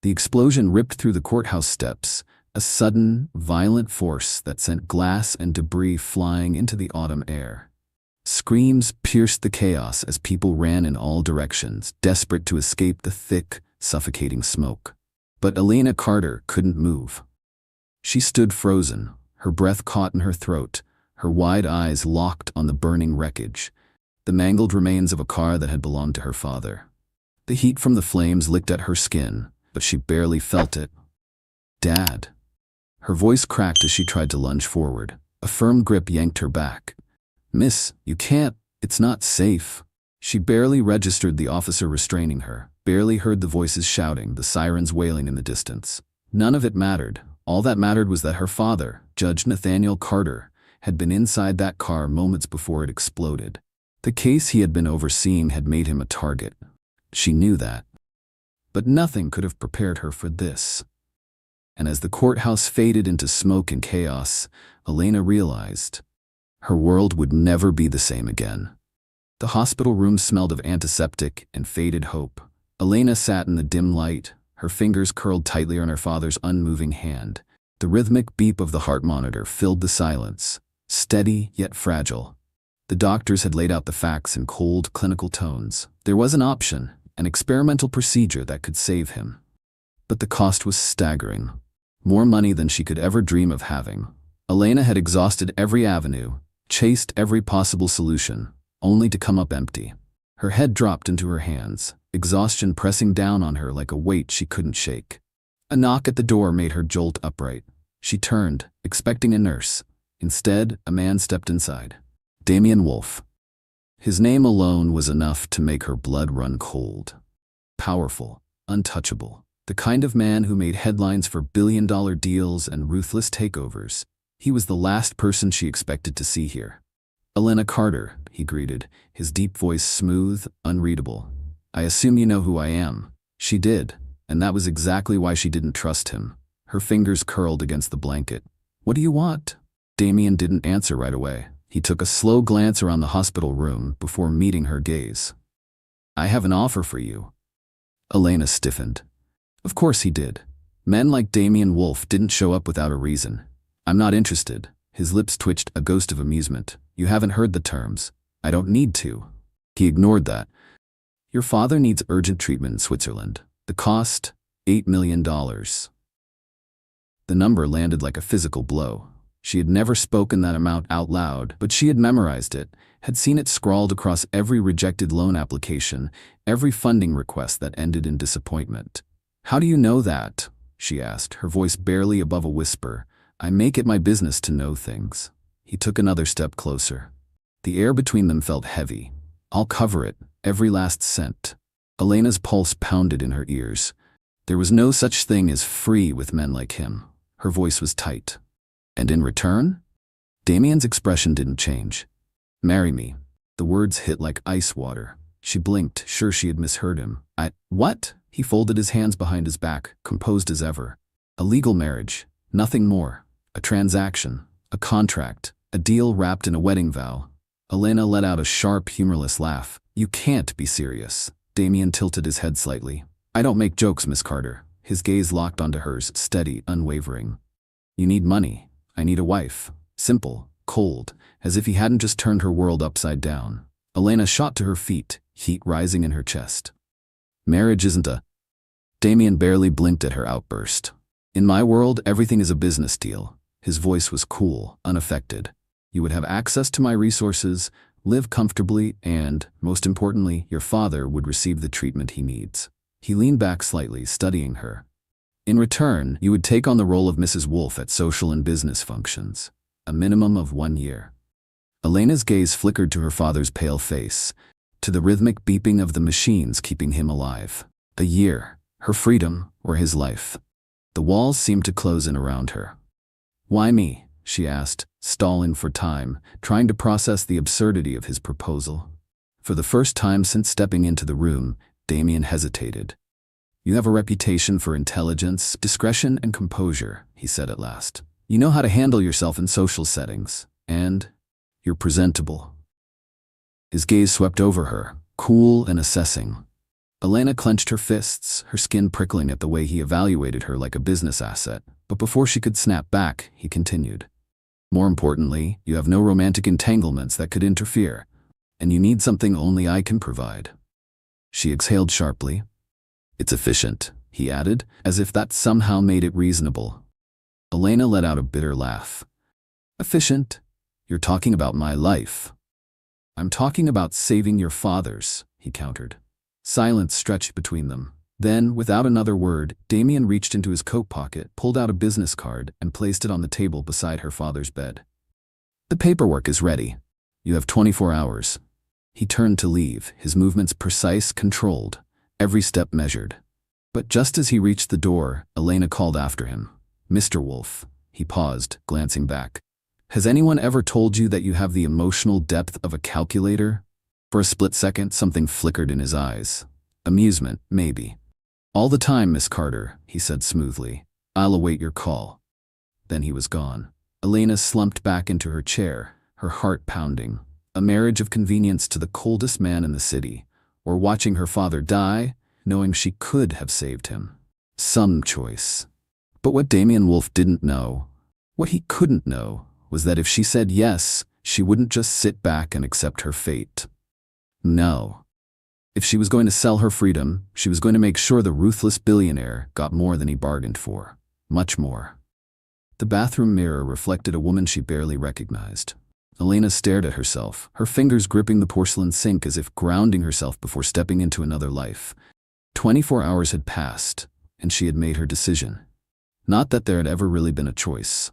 The explosion ripped through the courthouse steps, a sudden, violent force that sent glass and debris flying into the autumn air. Screams pierced the chaos as people ran in all directions, desperate to escape the thick, suffocating smoke. But Elena Carter couldn't move. She stood frozen, her breath caught in her throat, her wide eyes locked on the burning wreckage, the mangled remains of a car that had belonged to her father. The heat from the flames licked at her skin, but she barely felt it. "Dad." Her voice cracked as she tried to lunge forward. A firm grip yanked her back. "Miss, you can't. It's not safe." She barely registered the officer restraining her, barely heard the voices shouting, the sirens wailing in the distance. None of it mattered. All that mattered was that her father, Judge Nathaniel Carter, had been inside that car moments before it exploded. The case he had been overseeing had made him a target. She knew that. But nothing could have prepared her for this. And as the courthouse faded into smoke and chaos, Elena realized her world would never be the same again. The hospital room smelled of antiseptic and faded hope. Elena sat in the dim light, her fingers curled tightly on her father's unmoving hand. The rhythmic beep of the heart monitor filled the silence, steady yet fragile. The doctors had laid out the facts in cold, clinical tones. There was an option, an experimental procedure that could save him. But the cost was staggering. More money than she could ever dream of having. Elena had exhausted every avenue, chased every possible solution, only to come up empty. Her head dropped into her hands, exhaustion pressing down on her like a weight she couldn't shake. A knock at the door made her jolt upright. She turned, expecting a nurse. Instead, a man stepped inside. Damien Wolfe. His name alone was enough to make her blood run cold. Powerful, untouchable, the kind of man who made headlines for billion-dollar deals and ruthless takeovers. He was the last person she expected to see here. "Elena Carter," he greeted, his deep voice smooth, unreadable. "I assume you know who I am." She did, and that was exactly why she didn't trust him. Her fingers curled against the blanket. "What do you want?" Damien didn't answer right away. He took a slow glance around the hospital room before meeting her gaze. "I have an offer for you." Elena stiffened. Of course he did. Men like Damien Wolfe didn't show up without a reason. "I'm not interested." His lips twitched, a ghost of amusement. "You haven't heard the terms. I don't need to." He ignored that. "Your father needs urgent treatment in Switzerland. The cost, $8 million. The number landed like a physical blow. She had never spoken that amount out loud, but she had memorized it, had seen it scrawled across every rejected loan application, every funding request that ended in disappointment. "How do you know that?" she asked, her voice barely above a whisper. "I make it my business to know things." He took another step closer. The air between them felt heavy. "I'll cover it, every last cent." Elena's pulse pounded in her ears. There was no such thing as free with men like him. Her voice was tight. "And in return?" Damien's expression didn't change. "Marry me." The words hit like ice water. She blinked, sure she had misheard him. What?" He folded his hands behind his back, composed as ever. "A legal marriage, nothing more. A transaction, a contract, a deal wrapped in a wedding vow." Elena let out a sharp, humorless laugh. "You can't be serious." Damien tilted his head slightly. "I don't make jokes, Miss Carter." His gaze locked onto hers, steady, unwavering. "You need money. I need a wife." Simple, cold, as if he hadn't just turned her world upside down. Elena shot to her feet, heat rising in her chest. "Marriage isn't a—" Damien barely blinked at her outburst. "In my world, everything is a business deal." His voice was cool, unaffected. "You would have access to my resources, live comfortably, and, most importantly, your father would receive the treatment he needs." He leaned back slightly, studying her. "In return, you would take on the role of Mrs. Wolfe at social and business functions. A minimum of 1 year." Elena's gaze flickered to her father's pale face, to the rhythmic beeping of the machines keeping him alive. A year, her freedom or his life. The walls seemed to close in around her. "Why me?" she asked, stalling for time, trying to process the absurdity of his proposal. For the first time since stepping into the room, Damien hesitated. "You have a reputation for intelligence, discretion, and composure," he said at last. "You know how to handle yourself in social settings, and you're presentable." His gaze swept over her, cool and assessing. Elena clenched her fists, her skin prickling at the way he evaluated her like a business asset. But before she could snap back, he continued. More importantly, you have no romantic entanglements that could interfere, and you need something only I can provide. She exhaled sharply. It's efficient, he added, as if that somehow made it reasonable. Elena let out a bitter laugh. Efficient? You're talking about my life. I'm talking about saving your father's, he countered. Silence stretched between them. Then, without another word, Damien reached into his coat pocket, pulled out a business card, and placed it on the table beside her father's bed. The paperwork is ready. You have 24 hours. He turned to leave, his movements precise, controlled, every step measured. But just as he reached the door, Elena called after him. Mr. Wolf. He paused, glancing back. Has anyone ever told you that you have the emotional depth of a calculator? For a split second, something flickered in his eyes. Amusement, maybe. All the time, Miss Carter, he said smoothly. I'll await your call. Then he was gone. Elena slumped back into her chair, her heart pounding. A marriage of convenience to the coldest man in the city, or watching her father die, knowing she could have saved him. Some choice. But what Damien Wolf didn't know, what he couldn't know, was that if she said yes, she wouldn't just sit back and accept her fate. No. If she was going to sell her freedom, she was going to make sure the ruthless billionaire got more than he bargained for. Much more. The bathroom mirror reflected a woman she barely recognized. Elena stared at herself, her fingers gripping the porcelain sink as if grounding herself before stepping into another life. 24 hours had passed, and she had made her decision. Not that there had ever really been a choice.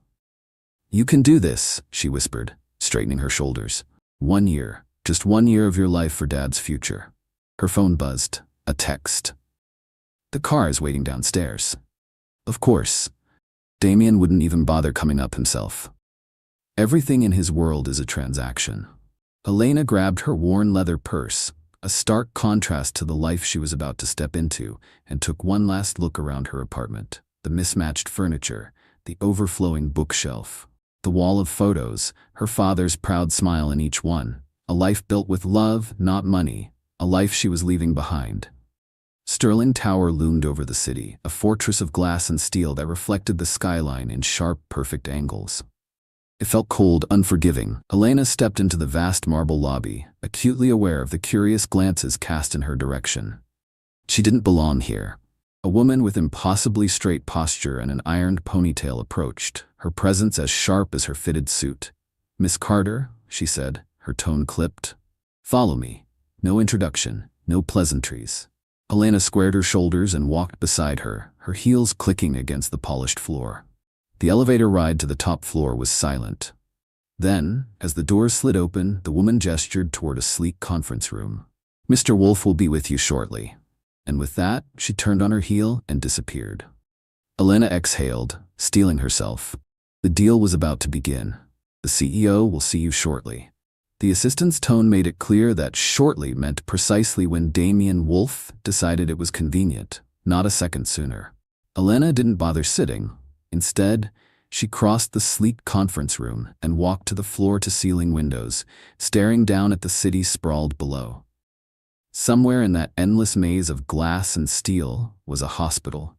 You can do this, she whispered, straightening her shoulders. 1 year, just 1 year of your life for Dad's future. Her phone buzzed. A text. The car is waiting downstairs. Of course. Damien wouldn't even bother coming up himself. Everything in his world is a transaction. Elena grabbed her worn leather purse, a stark contrast to the life she was about to step into, and took one last look around her apartment. The mismatched furniture, the overflowing bookshelf, the wall of photos, her father's proud smile in each one. A life built with love, not money. A life she was leaving behind. Sterling Tower loomed over the city, a fortress of glass and steel that reflected the skyline in sharp, perfect angles. It felt cold, unforgiving. Elena stepped into the vast marble lobby, acutely aware of the curious glances cast in her direction. She didn't belong here. A woman with impossibly straight posture and an ironed ponytail approached, her presence as sharp as her fitted suit. Miss Carter, she said, her tone clipped. Follow me. No introduction, no pleasantries. Elena squared her shoulders and walked beside her, her heels clicking against the polished floor. The elevator ride to the top floor was silent. Then, as the doors slid open, the woman gestured toward a sleek conference room. Mr. Wolf will be with you shortly. And with that, she turned on her heel and disappeared. Elena exhaled, steeling herself. The deal was about to begin. The CEO will see you shortly. The assistant's tone made it clear that shortly meant precisely when Damien Wolf decided it was convenient, not a second sooner. Elena didn't bother sitting. Instead, she crossed the sleek conference room and walked to the floor-to-ceiling windows, staring down at the city sprawled below. Somewhere in that endless maze of glass and steel was a hospital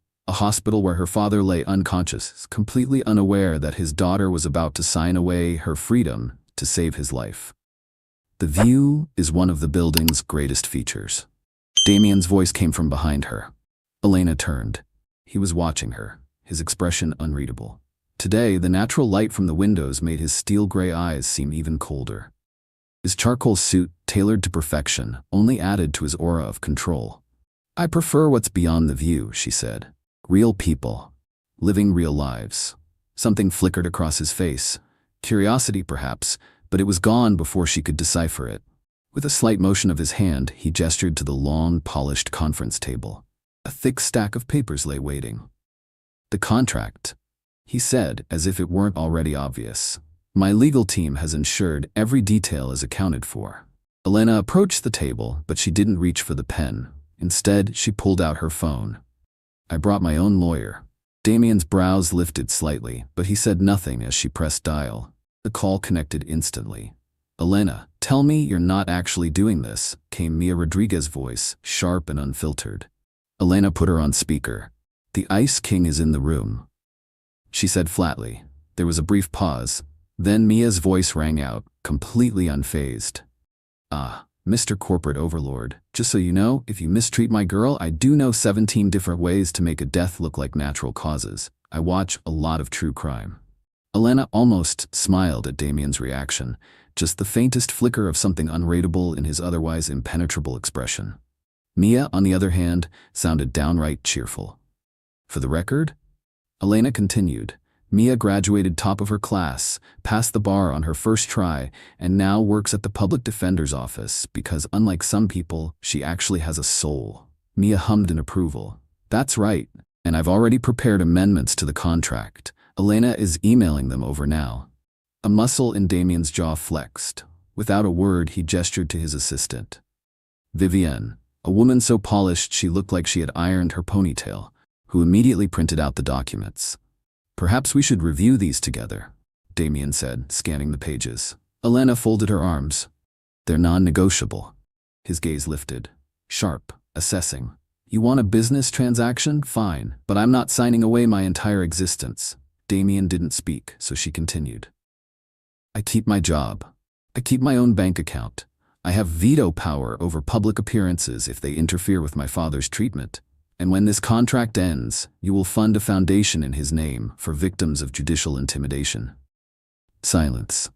where her father lay unconscious, completely unaware that his daughter was about to sign away her freedom to save his life. The view is one of the building's greatest features. Damien's voice came from behind her. Elena turned. He was watching her, his expression unreadable. Today, the natural light from the windows made his steel-gray eyes seem even colder. His charcoal suit, tailored to perfection, only added to his aura of control. I prefer what's beyond the view, she said. Real people. Living real lives. Something flickered across his face. Curiosity, perhaps, but it was gone before she could decipher it. With a slight motion of his hand, he gestured to the long, polished conference table. A thick stack of papers lay waiting. The contract, he said, as if it weren't already obvious. My legal team has ensured every detail is accounted for. Elena approached the table, but she didn't reach for the pen. Instead, she pulled out her phone. I brought my own lawyer. Damien's brows lifted slightly, but he said nothing as she pressed dial. The call connected instantly. Elena, tell me you're not actually doing this, came Mia Rodriguez's voice, sharp and unfiltered. Elena put her on speaker. The Ice King is in the room, she said flatly. There was a brief pause. Then Mia's voice rang out, completely unfazed. Ah, Mr. Corporate Overlord, just so you know, if you mistreat my girl, I do know 17 different ways to make a death look like natural causes. I watch a lot of true crime. Elena almost smiled at Damien's reaction, just the faintest flicker of something unreadable in his otherwise impenetrable expression. Mia, on the other hand, sounded downright cheerful. For the record, Elena continued, Mia graduated top of her class, passed the bar on her first try, and now works at the public defender's office because, unlike some people, she actually has a soul. Mia hummed in approval. That's right, and I've already prepared amendments to the contract. Elena is emailing them over now. A muscle in Damien's jaw flexed. Without a word, he gestured to his assistant. Vivienne, a woman so polished she looked like she had ironed her ponytail, who immediately printed out the documents. Perhaps we should review these together, Damien said, scanning the pages. Elena folded her arms. They're non-negotiable. His gaze lifted. Sharp, assessing. You want a business transaction? Fine, but I'm not signing away my entire existence. Damien didn't speak, so she continued. I keep my job. I keep my own bank account. I have veto power over public appearances if they interfere with my father's treatment. And when this contract ends, you will fund a foundation in his name for victims of judicial intimidation. Silence.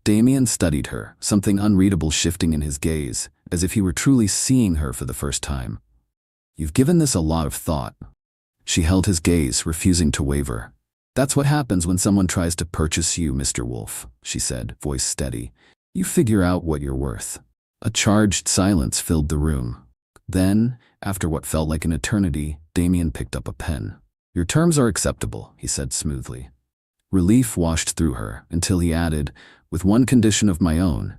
Damien studied her, something unreadable shifting in his gaze, as if he were truly seeing her for the first time. You've given this a lot of thought. She held his gaze, refusing to waver. That's what happens when someone tries to purchase you, Mr. Wolf, she said, voice steady. You figure out what you're worth. A charged silence filled the room. Then, after what felt like an eternity, Damien picked up a pen. Your terms are acceptable, he said smoothly. Relief washed through her until he added, with one condition of my own.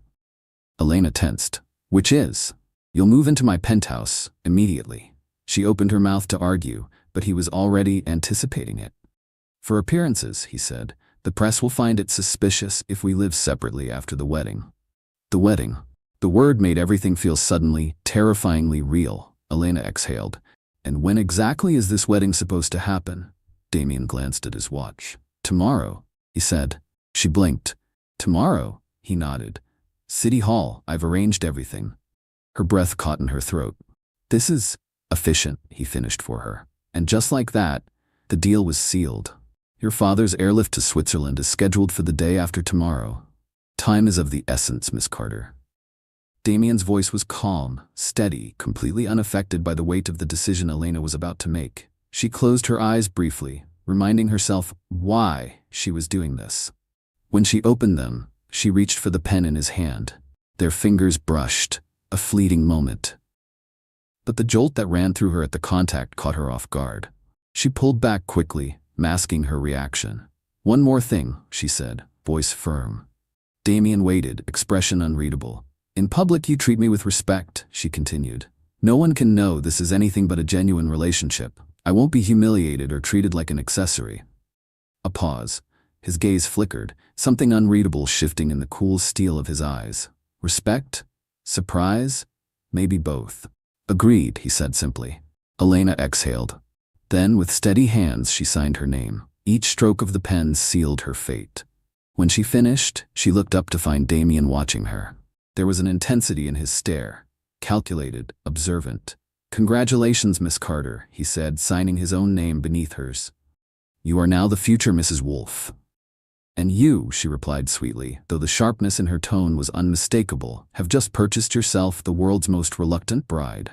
Elena tensed. Which is? You'll move into my penthouse immediately. She opened her mouth to argue, but he was already anticipating it. For appearances, he said, the press will find it suspicious if we live separately after the wedding. The wedding. The word made everything feel suddenly, terrifyingly real. Elena exhaled. And when exactly is this wedding supposed to happen? Damien glanced at his watch. Tomorrow, he said. She blinked. Tomorrow, he nodded. City Hall, I've arranged everything. Her breath caught in her throat. This is efficient, he finished for her. And just like that, the deal was sealed. Your father's airlift to Switzerland is scheduled for the day after tomorrow. Time is of the essence, Miss Carter. Damien's voice was calm, steady, completely unaffected by the weight of the decision Elena was about to make. She closed her eyes briefly, reminding herself why she was doing this. When she opened them, she reached for the pen in his hand. Their fingers brushed, a fleeting moment. But the jolt that ran through her at the contact caught her off guard. She pulled back quickly, masking her reaction. One more thing, she said, voice firm. Damien waited, expression unreadable. In public you treat me with respect, she continued. No one can know this is anything but a genuine relationship. I won't be humiliated or treated like an accessory. A pause. His gaze flickered, something unreadable shifting in the cool steel of his eyes. Respect? Surprise? Maybe both. Agreed, he said simply. Elena exhaled. Then, with steady hands, she signed her name. Each stroke of the pen sealed her fate. When she finished, she looked up to find Damien watching her. There was an intensity in his stare, calculated, observant. Congratulations, Miss Carter, he said, signing his own name beneath hers. You are now the future Mrs. Wolf. And you, she replied sweetly, though the sharpness in her tone was unmistakable, have just purchased yourself the world's most reluctant bride.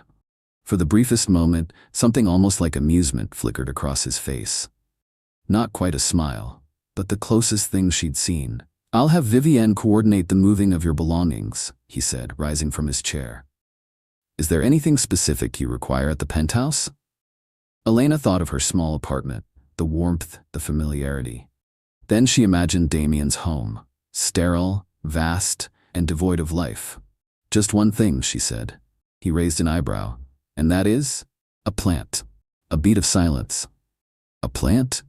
For the briefest moment, something almost like amusement flickered across his face. Not quite a smile, but the closest thing she'd seen. I'll have Vivienne coordinate the moving of your belongings, he said, rising from his chair. Is there anything specific you require at the penthouse? Elena thought of her small apartment, the warmth, the familiarity. Then she imagined Damien's home, sterile, vast, and devoid of life. Just one thing, she said. He raised an eyebrow. And that is? A plant. A beat of silence. A plant?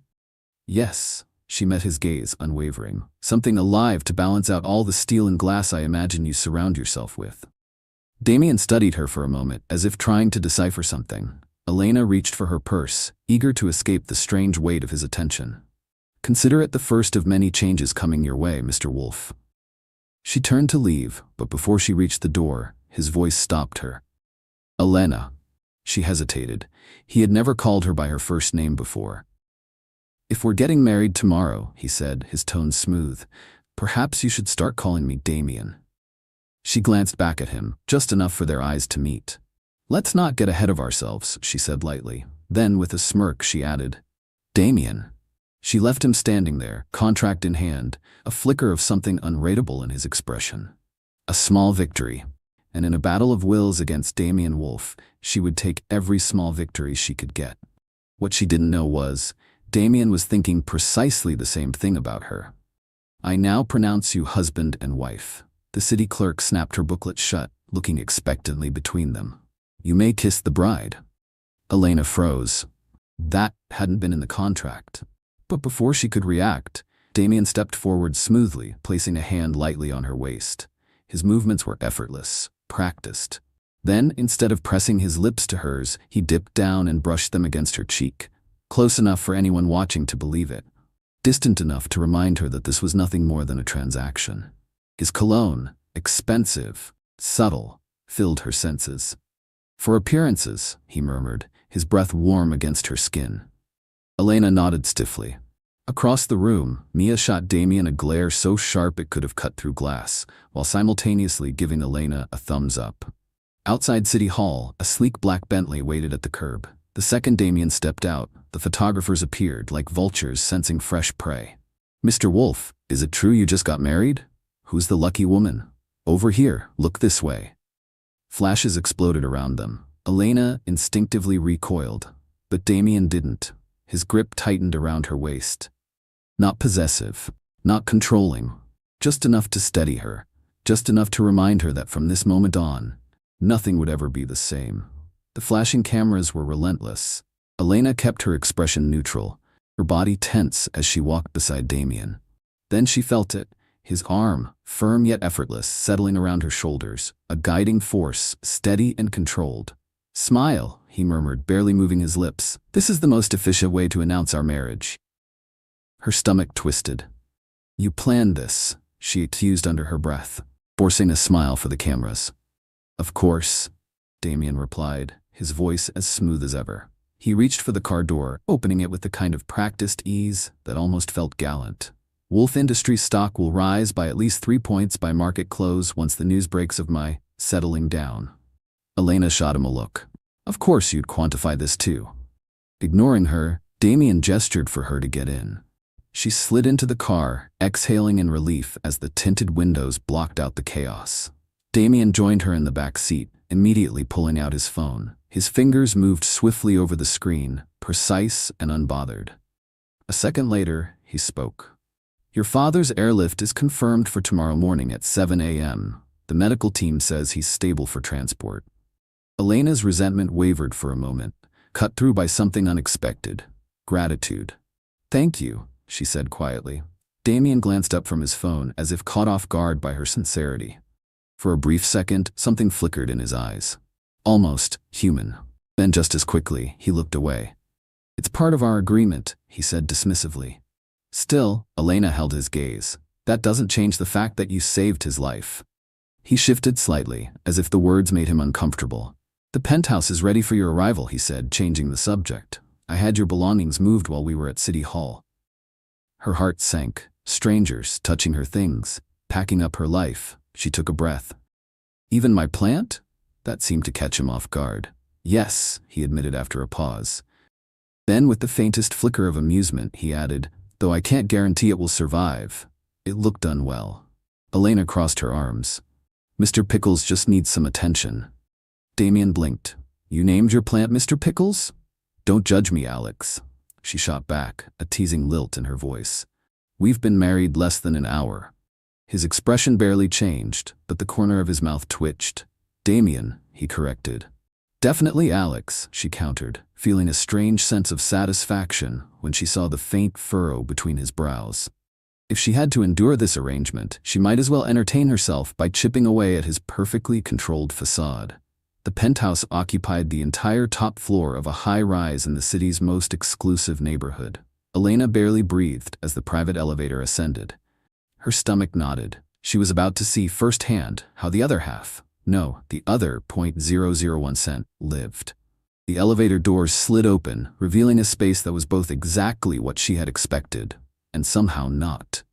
Yes, She met his gaze, unwavering. Something alive to balance out all the steel and glass I imagine you surround yourself with. Damien studied her for a moment, as if trying to decipher something. Elena reached for her purse, eager to escape the strange weight of his attention. Consider it the first of many changes coming your way, Mr. Wolf. She turned to leave, but before she reached the door, his voice stopped her. Elena. She hesitated. He had never called her by her first name before. If we're getting married tomorrow, he said, his tone smooth, perhaps you should start calling me Damien. She glanced back at him, just enough for their eyes to meet. Let's not get ahead of ourselves, she said lightly. Then, with a smirk, she added, Damien. She left him standing there, contract in hand, a flicker of something unrateable in his expression. A small victory. And in a battle of wills against Damien Wolf, she would take every small victory she could get. What she didn't know was, Damien was thinking precisely the same thing about her. I now pronounce you husband and wife. The city clerk snapped her booklet shut, looking expectantly between them. You may kiss the bride. Elena froze. That hadn't been in the contract. But before she could react, Damien stepped forward smoothly, placing a hand lightly on her waist. His movements were effortless, practiced. Then, instead of pressing his lips to hers, he dipped down and brushed them against her cheek. Close enough for anyone watching to believe it. Distant enough to remind her that this was nothing more than a transaction. His cologne, expensive, subtle, filled her senses. For appearances, he murmured, his breath warm against her skin. Elena nodded stiffly. Across the room, Mia shot Damien a glare so sharp it could have cut through glass, while simultaneously giving Elena a thumbs up. Outside City Hall, a sleek black Bentley waited at the curb. The second Damien stepped out, the photographers appeared like vultures sensing fresh prey. Mr. Wolf, is it true you just got married? Who's the lucky woman? Over here, look this way. Flashes exploded around them. Elena instinctively recoiled, but Damien didn't. His grip tightened around her waist. Not possessive, not controlling, just enough to steady her, just enough to remind her that from this moment on, nothing would ever be the same. The flashing cameras were relentless. Elena kept her expression neutral, her body tense as she walked beside Damien. Then she felt it, his arm, firm yet effortless, settling around her shoulders, a guiding force, steady and controlled. Smile, he murmured, barely moving his lips. This is the most efficient way to announce our marriage. Her stomach twisted. You planned this, she accused under her breath, forcing a smile for the cameras. Of course, Damien replied, his voice as smooth as ever. He reached for the car door, opening it with the kind of practiced ease that almost felt gallant. Wolf Industries stock will rise by at least 3 points by market close once the news breaks of my settling down. Elena shot him a look. Of course you'd quantify this too. Ignoring her, Damien gestured for her to get in. She slid into the car, exhaling in relief as the tinted windows blocked out the chaos. Damien joined her in the back seat, immediately pulling out his phone. His fingers moved swiftly over the screen, precise and unbothered. A second later, he spoke. Your father's airlift is confirmed for tomorrow morning at 7 a.m. The medical team says he's stable for transport. Elena's resentment wavered for a moment, cut through by something unexpected. Gratitude. Thank you, she said quietly. Damien glanced up from his phone as if caught off guard by her sincerity. For a brief second, something flickered in his eyes. Almost human. Then just as quickly, he looked away. It's part of our agreement, he said dismissively. Still, Elena held his gaze. That doesn't change the fact that you saved his life. He shifted slightly, as if the words made him uncomfortable. The penthouse is ready for your arrival, he said, changing the subject. I had your belongings moved while we were at City Hall. Her heart sank. Strangers touching her things, packing up her life. She took a breath. Even my plant? That seemed to catch him off guard. Yes, he admitted after a pause. Then with the faintest flicker of amusement, he added, though I can't guarantee it will survive. It looked unwell. Elena crossed her arms. Mr. Pickles just needs some attention. Damien blinked. You named your plant Mr. Pickles? Don't judge me, Alex. She shot back, a teasing lilt in her voice. We've been married less than an hour. His expression barely changed, but the corner of his mouth twitched. Damien, he corrected. Definitely Alex, she countered, feeling a strange sense of satisfaction when she saw the faint furrow between his brows. If she had to endure this arrangement, she might as well entertain herself by chipping away at his perfectly controlled facade. The penthouse occupied the entire top floor of a high-rise in the city's most exclusive neighborhood. Elena barely breathed as the private elevator ascended. Her stomach knotted. She was about to see firsthand how the other half, no, the other 0.001 cent, lived. The elevator doors slid open, revealing a space that was both exactly what she had expected, and somehow not.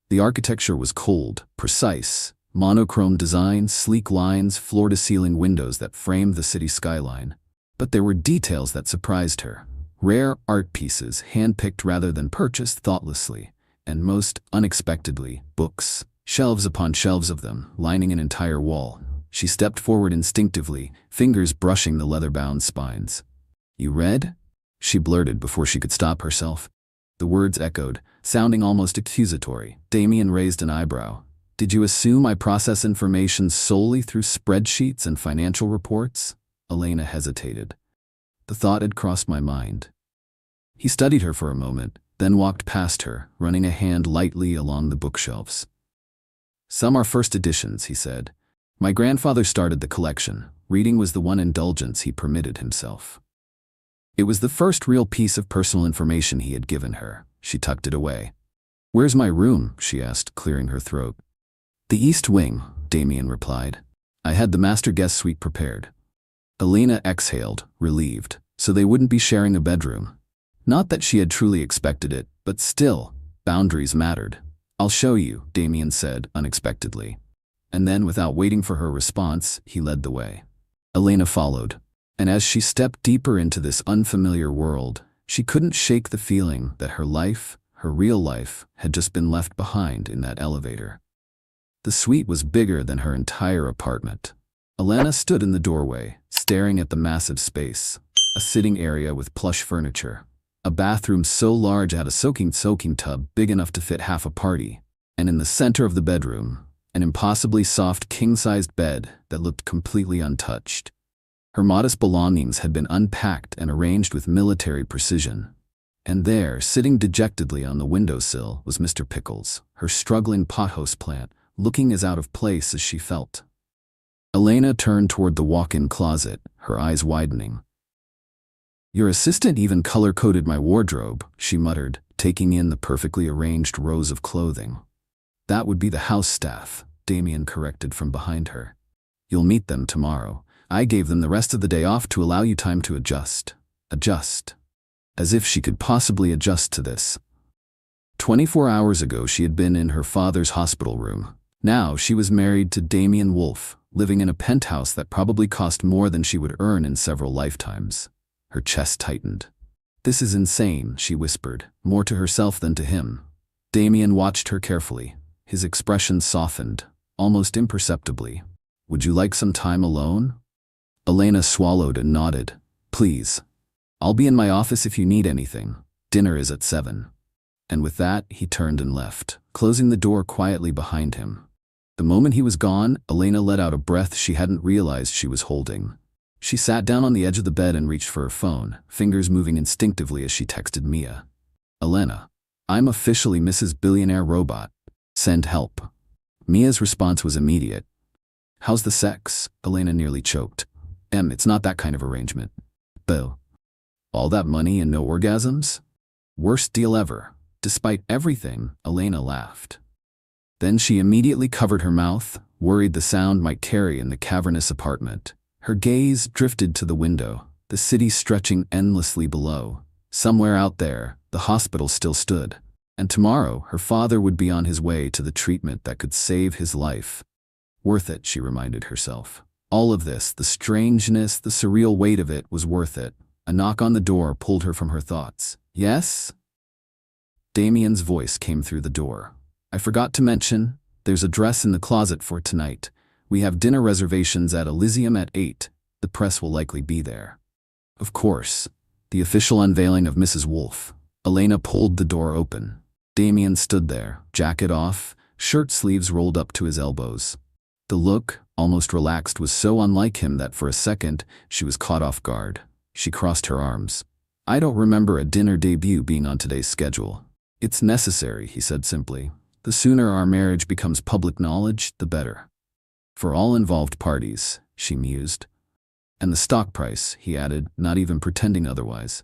The architecture was cold, precise, monochrome design, sleek lines, floor-to-ceiling windows that framed the city skyline. But there were details that surprised her. Rare art pieces, hand-picked rather than purchased thoughtlessly, and most unexpectedly, books, shelves upon shelves of them, lining an entire wall. She stepped forward instinctively, fingers brushing the leather-bound spines. "You read?" she blurted before she could stop herself. The words echoed, sounding almost accusatory. Damien raised an eyebrow. "Did you assume I process information solely through spreadsheets and financial reports?" Elena hesitated. The thought had crossed my mind. He studied her for a moment, then walked past her, running a hand lightly along the bookshelves. "Some are first editions," he said. "My grandfather started the collection. Reading was the one indulgence he permitted himself." It was the first real piece of personal information he had given her. She tucked it away. "Where's my room?" she asked, clearing her throat. "The East Wing," Damien replied. "I had the master guest suite prepared." Elena exhaled, relieved, so they wouldn't be sharing a bedroom. Not that she had truly expected it, but still, boundaries mattered. "I'll show you," Damien said, unexpectedly. And then, without waiting for her response, he led the way. Elena followed, and as she stepped deeper into this unfamiliar world, she couldn't shake the feeling that her life, her real life, had just been left behind in that elevator. The suite was bigger than her entire apartment. Elena stood in the doorway, staring at the massive space, a sitting area with plush furniture, a bathroom so large it had a soaking tub big enough to fit half a party, and in the center of the bedroom, an impossibly soft king-sized bed that looked completely untouched. Her modest belongings had been unpacked and arranged with military precision. And there, sitting dejectedly on the windowsill, was Mr. Pickles, her struggling pothouse plant, looking as out of place as she felt. Elena turned toward the walk-in closet, her eyes widening. "Your assistant even color-coded my wardrobe," she muttered, taking in the perfectly arranged rows of clothing. "That would be the house staff," Damien corrected from behind her. "You'll meet them tomorrow. I gave them the rest of the day off to allow you time to adjust." Adjust. As if she could possibly adjust to this. 24 hours ago she had been in her father's hospital room. Now she was married to Damien Wolfe, living in a penthouse that probably cost more than she would earn in several lifetimes. Her chest tightened. "This is insane," she whispered, more to herself than to him. Damien watched her carefully. His expression softened, almost imperceptibly. "Would you like some time alone?" Elena swallowed and nodded. "Please. I'll be in my office if you need anything. Dinner is at 7. And with that, he turned and left, closing the door quietly behind him. The moment he was gone, Elena let out a breath she hadn't realized she was holding. She sat down on the edge of the bed and reached for her phone, fingers moving instinctively as she texted Mia. "Elena, I'm officially Mrs. Billionaire Robot. Send help." Mia's response was immediate. "How's the sex?" Elena nearly choked. It's not that kind of arrangement." "Bill. All that money and no orgasms? Worst deal ever." Despite everything, Elena laughed. Then she immediately covered her mouth, worried the sound might carry in the cavernous apartment. Her gaze drifted to the window, the city stretching endlessly below. Somewhere out there, the hospital still stood. And tomorrow, her father would be on his way to the treatment that could save his life. Worth it, she reminded herself. All of this, the strangeness, the surreal weight of it, was worth it. A knock on the door pulled her from her thoughts. "Yes?" Damien's voice came through the door. "I forgot to mention, there's a dress in the closet for tonight. We have dinner reservations at Elysium at 8. The press will likely be there." Of course. The official unveiling of Mrs. Wolfe. Elena pulled the door open. Damien stood there, jacket off, shirt sleeves rolled up to his elbows. The look, almost relaxed, was so unlike him that for a second she was caught off guard. She crossed her arms. "I don't remember a dinner debut being on today's schedule." "It's necessary," he said simply. "The sooner our marriage becomes public knowledge, the better. For all involved parties," she mused. "And the stock price," he added, not even pretending otherwise.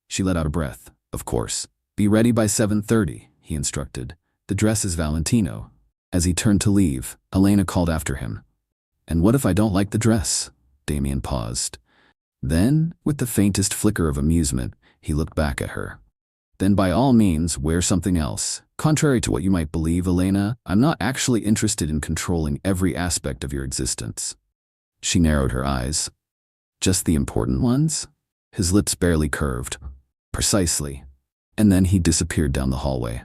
She let out a breath. "Of course. Be ready by 7:30, he instructed. "The dress is Valentino." As he turned to leave, Elena called after him. "And what if I don't like the dress?" Damien paused. Then, with the faintest flicker of amusement, he looked back at her. "Then by all means, wear something else. Contrary to what you might believe, Elena, I'm not actually interested in controlling every aspect of your existence." She narrowed her eyes. "Just the important ones?" His lips barely curved. "Precisely." And then he disappeared down the hallway.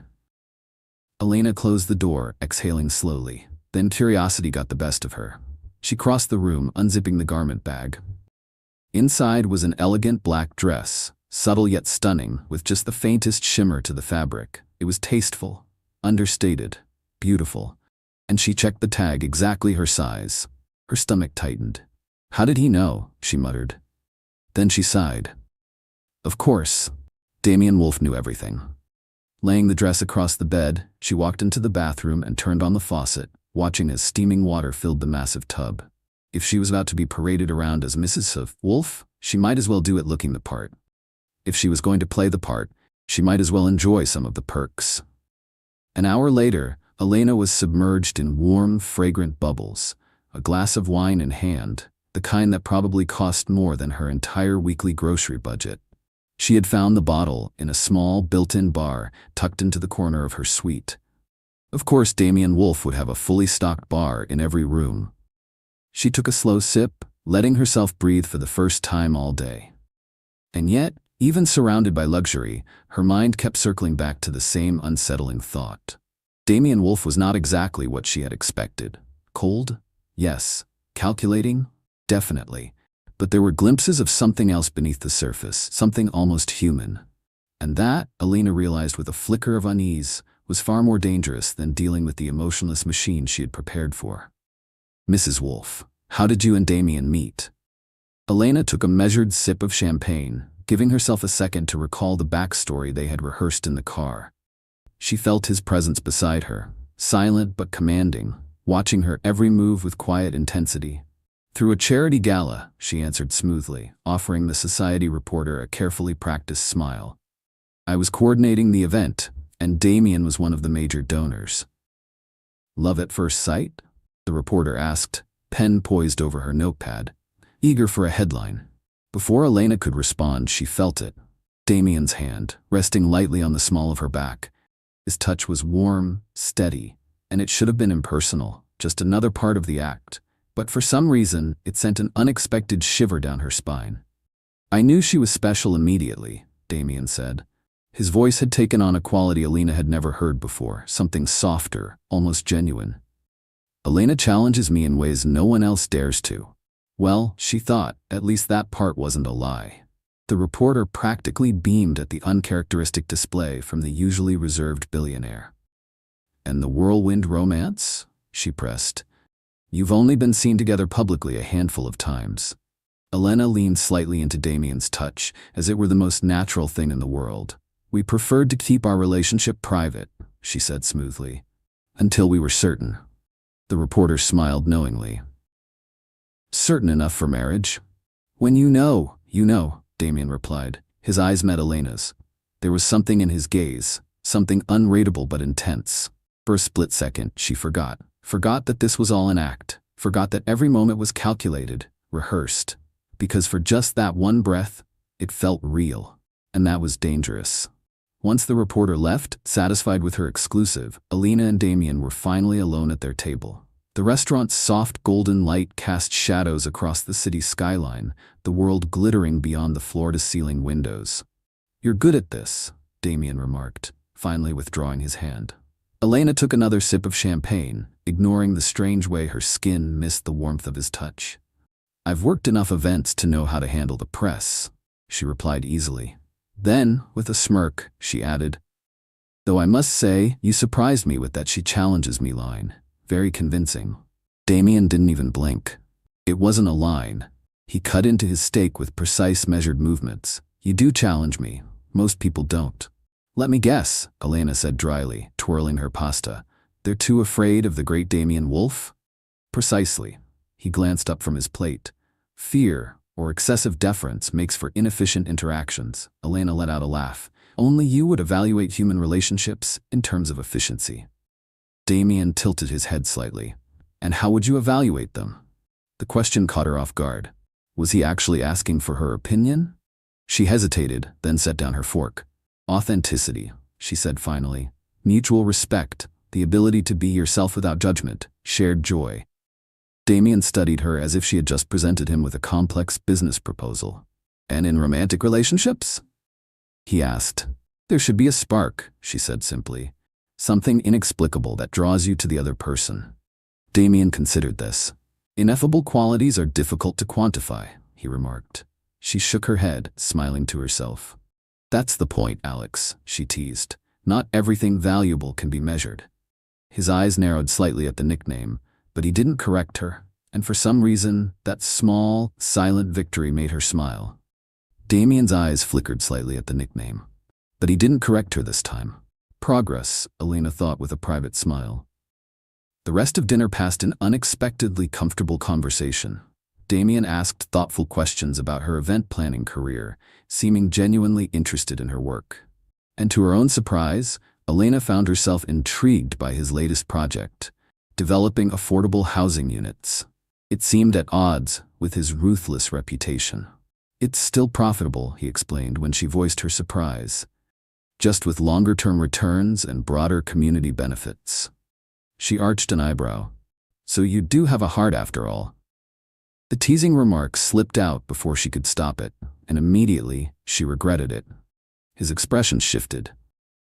Elena closed the door, exhaling slowly. Then curiosity got the best of her. She crossed the room, unzipping the garment bag. Inside was an elegant black dress, subtle yet stunning, with just the faintest shimmer to the fabric. It was tasteful, understated, beautiful. And she checked the tag, exactly her size. Her stomach tightened. "How did he know?" she muttered. Then she sighed. Of course, Damien Wolf knew everything. Laying the dress across the bed, she walked into the bathroom and turned on the faucet, watching as steaming water filled the massive tub. If she was about to be paraded around as Mrs. Wolf, she might as well do it looking the part. If she was going to play the part, she might as well enjoy some of the perks. An hour later, Elena was submerged in warm, fragrant bubbles, a glass of wine in hand, the kind that probably cost more than her entire weekly grocery budget. She had found the bottle in a small, built-in bar tucked into the corner of her suite. Of course, Damien Wolf would have a fully stocked bar in every room. She took a slow sip, letting herself breathe for the first time all day. And yet, even surrounded by luxury, her mind kept circling back to the same unsettling thought. Damien Wolf was not exactly what she had expected. Cold? Yes. Calculating? Definitely. But there were glimpses of something else beneath the surface, something almost human. And that, Elena realized with a flicker of unease, was far more dangerous than dealing with the emotionless machine she had prepared for. "Mrs. Wolf, how did you and Damien meet?" Elena took a measured sip of champagne, giving herself a second to recall the backstory they had rehearsed in the car. She felt his presence beside her, silent but commanding, watching her every move with quiet intensity. "Through a charity gala," she answered smoothly, offering the society reporter a carefully practiced smile. "I was coordinating the event, and Damien was one of the major donors." "Love at first sight?" the reporter asked, pen poised over her notepad, eager for a headline. Before Elena could respond, she felt it. Damien's hand, resting lightly on the small of her back. His touch was warm, steady, and it should have been impersonal, just another part of the act. But for some reason, it sent an unexpected shiver down her spine. "I knew she was special immediately," Damien said. His voice had taken on a quality Elena had never heard before, something softer, almost genuine. "Elena challenges me in ways no one else dares to." Well, she thought, at least that part wasn't a lie. The reporter practically beamed at the uncharacteristic display from the usually reserved billionaire. "And the whirlwind romance?" she pressed. "You've only been seen together publicly a handful of times." Elena leaned slightly into Damien's touch, as it were the most natural thing in the world. "We preferred to keep our relationship private," she said smoothly. "Until we were certain." The reporter smiled knowingly. "Certain enough for marriage?" "When you know, Damien replied. His eyes met Elena's. There was something in his gaze, something unreadable but intense. For a split second, she forgot that this was all an act, forgot that every moment was calculated, rehearsed. Because for just that one breath, it felt real. And that was dangerous. Once the reporter left, satisfied with her exclusive, Elena and Damien were finally alone at their table. The restaurant's soft golden light cast shadows across the city's skyline, the world glittering beyond the floor-to-ceiling windows. "You're good at this," Damien remarked, finally withdrawing his hand. Elena took another sip of champagne, ignoring the strange way her skin missed the warmth of his touch. "I've worked enough events to know how to handle the press," she replied easily. Then, with a smirk, she added, "Though I must say, you surprised me with that 'she challenges me' line. Very convincing." Damien didn't even blink. It wasn't a line. He cut into his steak with precise measured movements. You do challenge me. Most people don't. Let me guess, Elena said dryly, twirling her pasta. They're too afraid of the great Damien Wolf? Precisely. He glanced up from his plate. Fear, or excessive deference, makes for inefficient interactions. Elena let out a laugh. Only you would evaluate human relationships in terms of efficiency. Damien tilted his head slightly. And how would you evaluate them? The question caught her off guard. Was he actually asking for her opinion? She hesitated, then set down her fork. Authenticity, she said finally. Mutual respect, the ability to be yourself without judgment, shared joy. Damien studied her as if she had just presented him with a complex business proposal. And in romantic relationships? He asked. There should be a spark, she said simply. Something inexplicable that draws you to the other person. Damien considered this. Ineffable qualities are difficult to quantify, he remarked. She shook her head, smiling to herself. That's the point, Alex, she teased. Not everything valuable can be measured. His eyes narrowed slightly at the nickname, but he didn't correct her, and for some reason, that small, silent victory made her smile. Damien's eyes flickered slightly at the nickname, but he didn't correct her this time. Progress, Elena thought with a private smile. The rest of dinner passed in unexpectedly comfortable conversation. Damien asked thoughtful questions about her event planning career, seeming genuinely interested in her work. And to her own surprise, Elena found herself intrigued by his latest project, developing affordable housing units. It seemed at odds with his ruthless reputation. It's still profitable, he explained when she voiced her surprise. Just with longer-term returns and broader community benefits. She arched an eyebrow. So you do have a heart after all. The teasing remark slipped out before she could stop it, and immediately she regretted it. His expression shifted.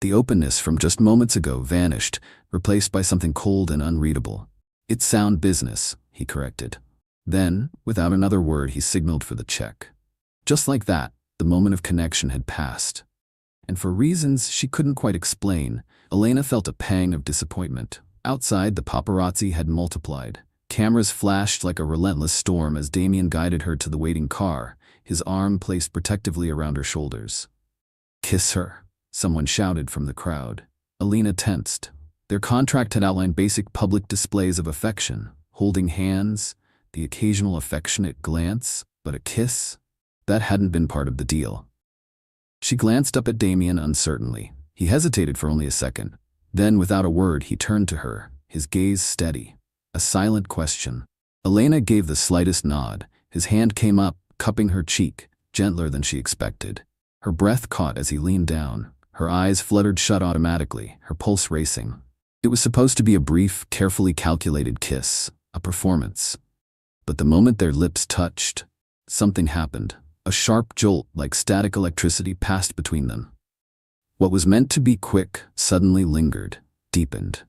The openness from just moments ago vanished, replaced by something cold and unreadable. It's sound business, he corrected. Then, without another word, he signaled for the check. Just like that, the moment of connection had passed. And for reasons she couldn't quite explain, Elena felt a pang of disappointment. Outside, the paparazzi had multiplied. Cameras flashed like a relentless storm as Damien guided her to the waiting car, his arm placed protectively around her shoulders. Kiss her, someone shouted from the crowd. Elena tensed. Their contract had outlined basic public displays of affection, holding hands, the occasional affectionate glance, but a kiss? That hadn't been part of the deal. She glanced up at Damien uncertainly. He hesitated for only a second. Then, without a word, he turned to her, his gaze steady. A silent question. Elena gave the slightest nod. His hand came up, cupping her cheek, gentler than she expected. Her breath caught as he leaned down. Her eyes fluttered shut automatically, her pulse racing. It was supposed to be a brief, carefully calculated kiss, a performance. But the moment their lips touched, something happened. A sharp jolt like static electricity passed between them. What was meant to be quick suddenly lingered, deepened.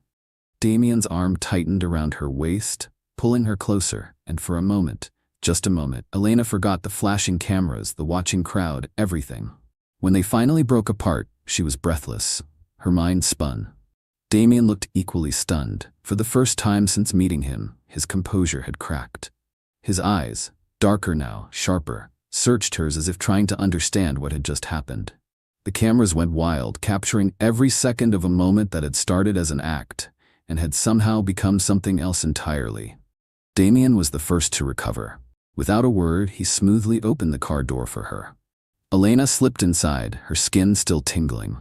Damien's arm tightened around her waist, pulling her closer, and for a moment, just a moment, Elena forgot the flashing cameras, the watching crowd, everything. When they finally broke apart, she was breathless. Her mind spun. Damien looked equally stunned. For the first time since meeting him, his composure had cracked. His eyes, darker now, sharper, searched hers as if trying to understand what had just happened. The cameras went wild, capturing every second of a moment that had started as an act and had somehow become something else entirely. Damien was the first to recover. Without a word, he smoothly opened the car door for her. Elena slipped inside, her skin still tingling.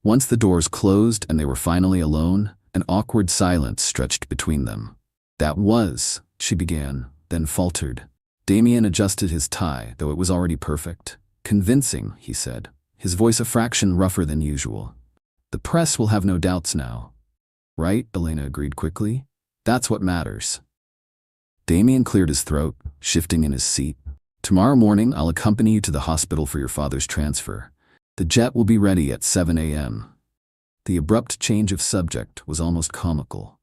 Once the doors closed and they were finally alone, an awkward silence stretched between them. That was, she began, then faltered. Damien adjusted his tie, though it was already perfect. Convincing, he said, his voice a fraction rougher than usual. The press will have no doubts now. Right? Elena agreed quickly. That's what matters. Damien cleared his throat, shifting in his seat. Tomorrow morning, I'll accompany you to the hospital for your father's transfer. The jet will be ready at 7 a.m. The abrupt change of subject was almost comical,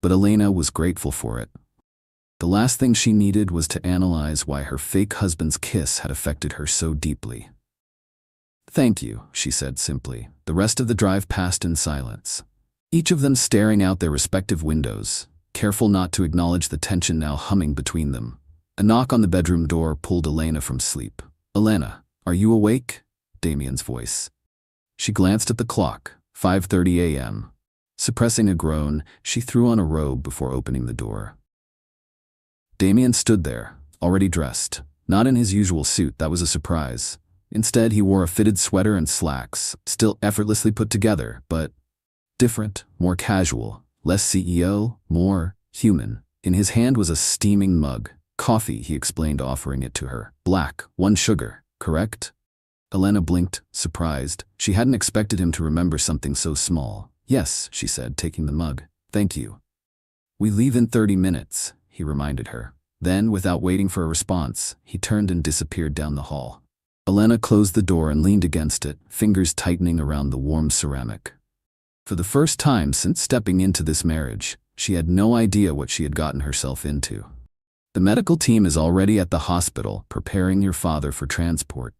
but Elena was grateful for it. The last thing she needed was to analyze why her fake husband's kiss had affected her so deeply. Thank you, she said simply. The rest of the drive passed in silence. Each of them staring out their respective windows, careful not to acknowledge the tension now humming between them. A knock on the bedroom door pulled Elena from sleep. "Elena, are you awake?" Damien's voice. She glanced at the clock, 5:30 a.m. Suppressing a groan, she threw on a robe before opening the door. Damien stood there, already dressed. Not in his usual suit, that was a surprise. Instead, he wore a fitted sweater and slacks, still effortlessly put together, but different, more casual, less CEO, more human. In his hand was a steaming mug. "Coffee," he explained, offering it to her. "Black, 1 sugar, correct?" Elena blinked, surprised. She hadn't expected him to remember something so small. "Yes," she said, taking the mug. "Thank you." "We leave in 30 minutes, he reminded her. Then, without waiting for a response, he turned and disappeared down the hall. Elena closed the door and leaned against it, fingers tightening around the warm ceramic. For the first time since stepping into this marriage, she had no idea what she had gotten herself into. "The medical team is already at the hospital, preparing your father for transport."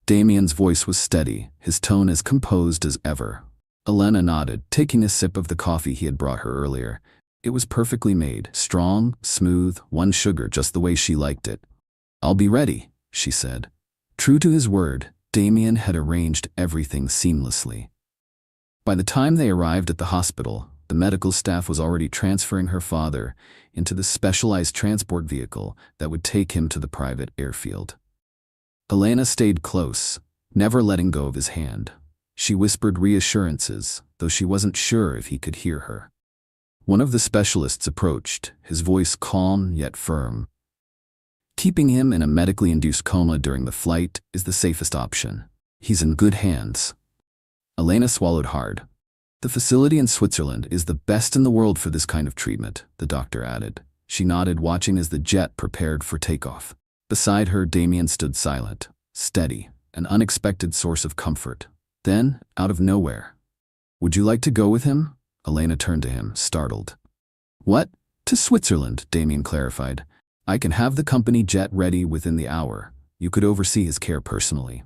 Damien's voice was steady, his tone as composed as ever. Elena nodded, taking a sip of the coffee he had brought her earlier. It was perfectly made, strong, smooth, 1 sugar, just the way she liked it. "I'll be ready," she said. True to his word, Damien had arranged everything seamlessly. By the time they arrived at the hospital, the medical staff was already transferring her father into the specialized transport vehicle that would take him to the private airfield. Elena stayed close, never letting go of his hand. She whispered reassurances, though she wasn't sure if he could hear her. One of the specialists approached, his voice calm yet firm. "Keeping him in a medically induced coma during the flight is the safest option. He's in good hands." Elena swallowed hard. "The facility in Switzerland is the best in the world for this kind of treatment," the doctor added. She nodded, watching as the jet prepared for takeoff. Beside her, Damien stood silent, steady, an unexpected source of comfort. Then, out of nowhere, "Would you like to go with him?" Elena turned to him, startled. "What? To Switzerland," Damien clarified. "I can have the company jet ready within the hour. You could oversee his care personally."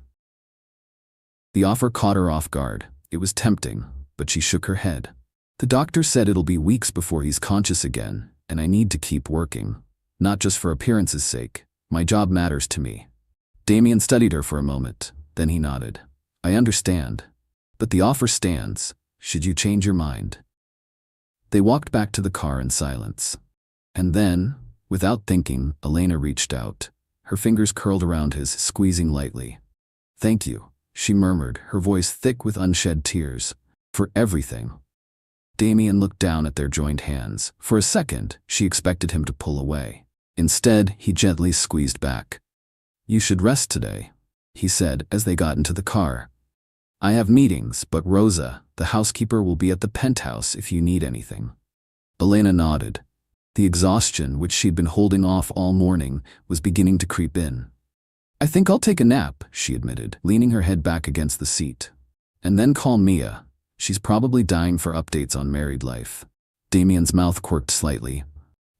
The offer caught her off guard. It was tempting, but she shook her head. "The doctor said it'll be weeks before he's conscious again, and I need to keep working. Not just for appearance's sake. My job matters to me." Damien studied her for a moment, then he nodded. "I understand. But the offer stands, should you change your mind." They walked back to the car in silence. And then, without thinking, Elena reached out. Her fingers curled around his, squeezing lightly. "Thank you," she murmured, her voice thick with unshed tears. "For everything." Damien looked down at their joined hands. For a second, she expected him to pull away. Instead, he gently squeezed back. "You should rest today," he said as they got into the car. "I have meetings, but Rosa, the housekeeper, will be at the penthouse if you need anything." Elena nodded. The exhaustion, which she'd been holding off all morning, was beginning to creep in. "I think I'll take a nap," she admitted, leaning her head back against the seat. "And then call Mia. She's probably dying for updates on married life." Damien's mouth quirked slightly.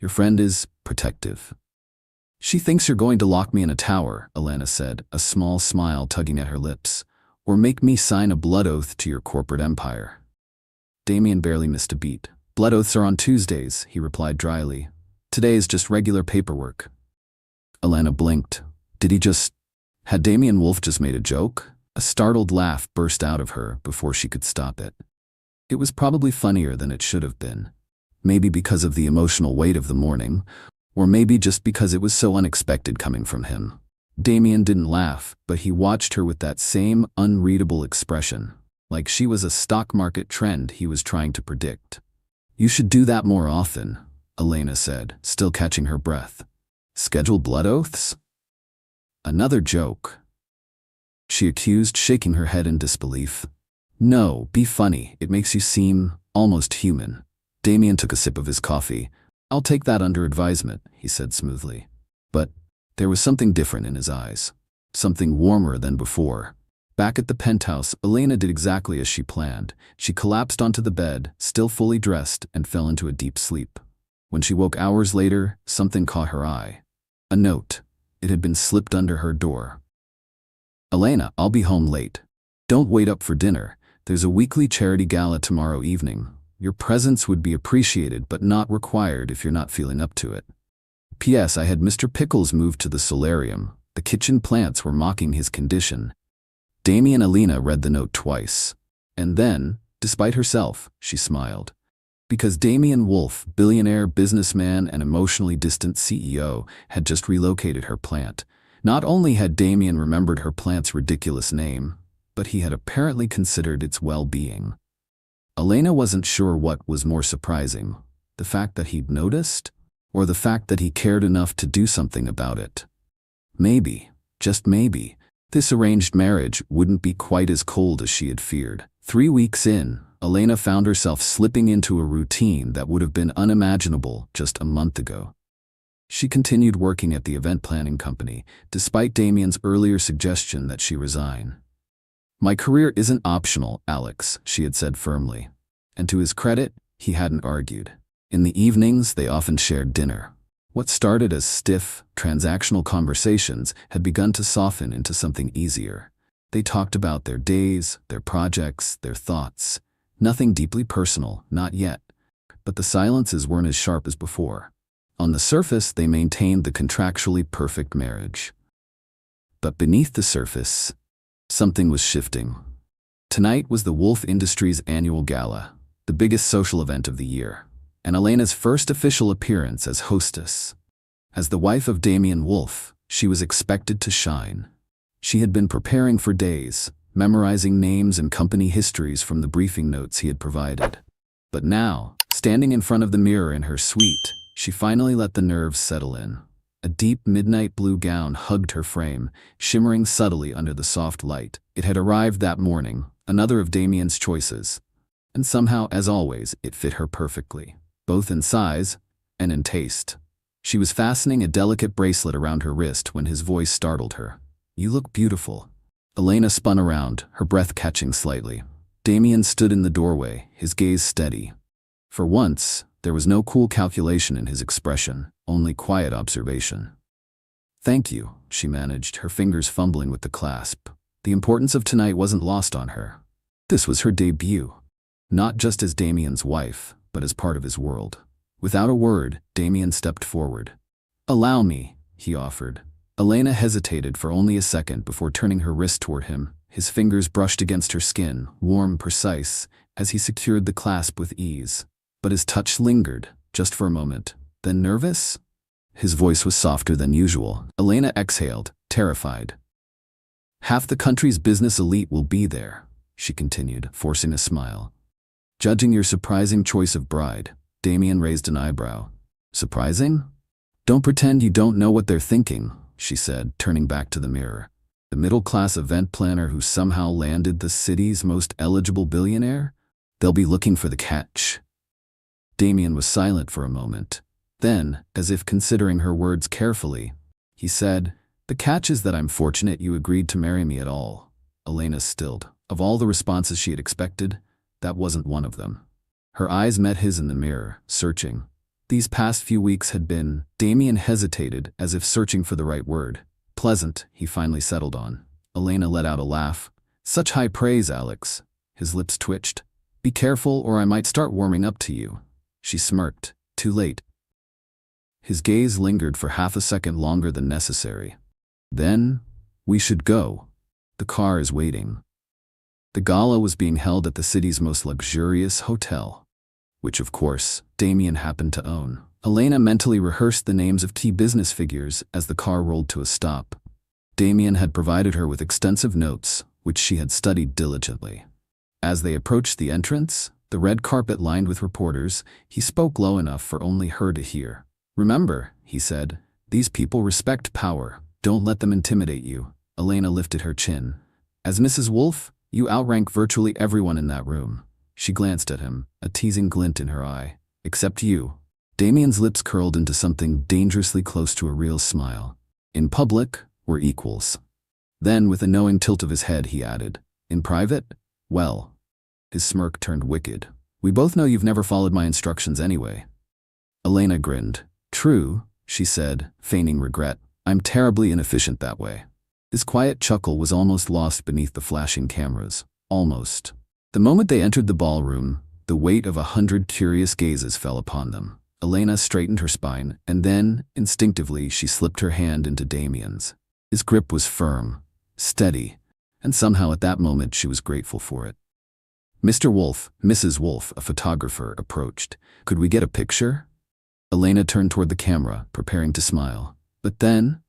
"Your friend is protective." "She thinks you're going to lock me in a tower," Elena said, a small smile tugging at her lips. "Or make me sign a blood oath to your corporate empire." Damien barely missed a beat. "Blood oaths are on Tuesdays," he replied dryly. "Today is just regular paperwork." Elena blinked. Had Damien Wolf just made a joke? A startled laugh burst out of her before she could stop it. It was probably funnier than it should have been. Maybe because of the emotional weight of the morning, or maybe just because it was so unexpected coming from him. Damien didn't laugh, but he watched her with that same unreadable expression, like she was a stock market trend he was trying to predict. "You should do that more often," Elena said, still catching her breath. "Schedule blood oaths?" "Another joke," she accused, shaking her head in disbelief. "No, be funny. It makes you seem almost human." Damien took a sip of his coffee. "I'll take that under advisement," he said smoothly. But there was something different in his eyes, something warmer than before. Back at the penthouse, Elena did exactly as she planned. She collapsed onto the bed, still fully dressed, and fell into a deep sleep. When she woke hours later, something caught her eye. A note. It had been slipped under her door. "Elena, I'll be home late. Don't wait up for dinner. There's a weekly charity gala tomorrow evening. Your presence would be appreciated but not required if you're not feeling up to it. P.S. I had Mr. Pickles moved to the solarium. The kitchen plants were mocking his condition. Damien Alina read the note twice. And then, despite herself, she smiled. Because Damien Wolf, billionaire, businessman, and emotionally distant CEO, had just relocated her plant. Not only had Damien remembered her plant's ridiculous name, but he had apparently considered its well-being. Elena wasn't sure what was more surprising, the fact that he'd noticed, or the fact that he cared enough to do something about it. Maybe, just maybe, this arranged marriage wouldn't be quite as cold as she had feared. 3 weeks in, Elena found herself slipping into a routine that would have been unimaginable just a month ago. She continued working at the event planning company, despite Damien's earlier suggestion that she resign. "My career isn't optional, Alex," she had said firmly. And to his credit, he hadn't argued. In the evenings, they often shared dinner. What started as stiff, transactional conversations had begun to soften into something easier. They talked about their days, their projects, their thoughts. Nothing deeply personal, not yet. But the silences weren't as sharp as before. On the surface, they maintained the contractually perfect marriage. But beneath the surface, something was shifting. Tonight was the Wolf Industries annual gala, the biggest social event of the year, and Elena's first official appearance as hostess. As the wife of Damien Wolf, she was expected to shine. She had been preparing for days, memorizing names and company histories from the briefing notes he had provided. But now, standing in front of the mirror in her suite, she finally let the nerves settle in. A deep midnight blue gown hugged her frame, shimmering subtly under the soft light. It had arrived that morning, another of Damien's choices. And somehow, as always, it fit her perfectly, both in size and in taste. She was fastening a delicate bracelet around her wrist when his voice startled her. "You look beautiful." Elena spun around, her breath catching slightly. Damien stood in the doorway, his gaze steady. For once, there was no cool calculation in his expression, only quiet observation. "Thank you," she managed, her fingers fumbling with the clasp. The importance of tonight wasn't lost on her. This was her debut. Not just as Damien's wife, but as part of his world. Without a word, Damien stepped forward. "Allow me," he offered. Elena hesitated for only a second before turning her wrist toward him. His fingers brushed against her skin, warm, precise, as he secured the clasp with ease. But his touch lingered, just for a moment. Then nervous? His voice was softer than usual. Elena exhaled, terrified. "Half the country's business elite will be there," she continued, forcing a smile. "Judging your surprising choice of bride," Damien raised an eyebrow. "Surprising? Don't pretend you don't know what they're thinking," she said, turning back to the mirror. "The middle-class event planner who somehow landed the city's most eligible billionaire? They'll be looking for the catch." Damien was silent for a moment. Then, as if considering her words carefully, he said, "The catch is that I'm fortunate you agreed to marry me at all." Elena stilled. Of all the responses she had expected, that wasn't one of them. Her eyes met his in the mirror, searching. These past few weeks had been— Damien hesitated, as if searching for the right word. "Pleasant," he finally settled on. Elena let out a laugh. "Such high praise, Alex." His lips twitched. "Be careful or I might start warming up to you." She smirked. "Too late." His gaze lingered for half a second longer than necessary. Then, "We should go. The car is waiting." The gala was being held at the city's most luxurious hotel, which of course, Damien happened to own. Elena mentally rehearsed the names of key business figures as the car rolled to a stop. Damien had provided her with extensive notes, which she had studied diligently. As they approached the entrance, the red carpet lined with reporters, he spoke low enough for only her to hear. "Remember," he said, "these people respect power. Don't let them intimidate you." Elena lifted her chin. "As Mrs. Wolf, you outrank virtually everyone in that room." She glanced at him, a teasing glint in her eye. "Except you." Damien's lips curled into something dangerously close to a real smile. "In public, we're equals." Then, with a knowing tilt of his head, he added, "In private? Well." His smirk turned wicked. "We both know you've never followed my instructions anyway." Elena grinned. "True," she said, feigning regret. "I'm terribly inefficient that way." His quiet chuckle was almost lost beneath the flashing cameras. Almost. The moment they entered the ballroom, the The weight of 100 curious gazes fell upon them. Elena straightened her spine, and then, instinctively, she slipped her hand into Damien's. His grip was firm, steady, and somehow at that moment she was grateful for it. Mr. Wolf, Mrs. Wolf, a photographer, approached. Could we get a picture? Elena turned toward the camera, preparing to smile. But then,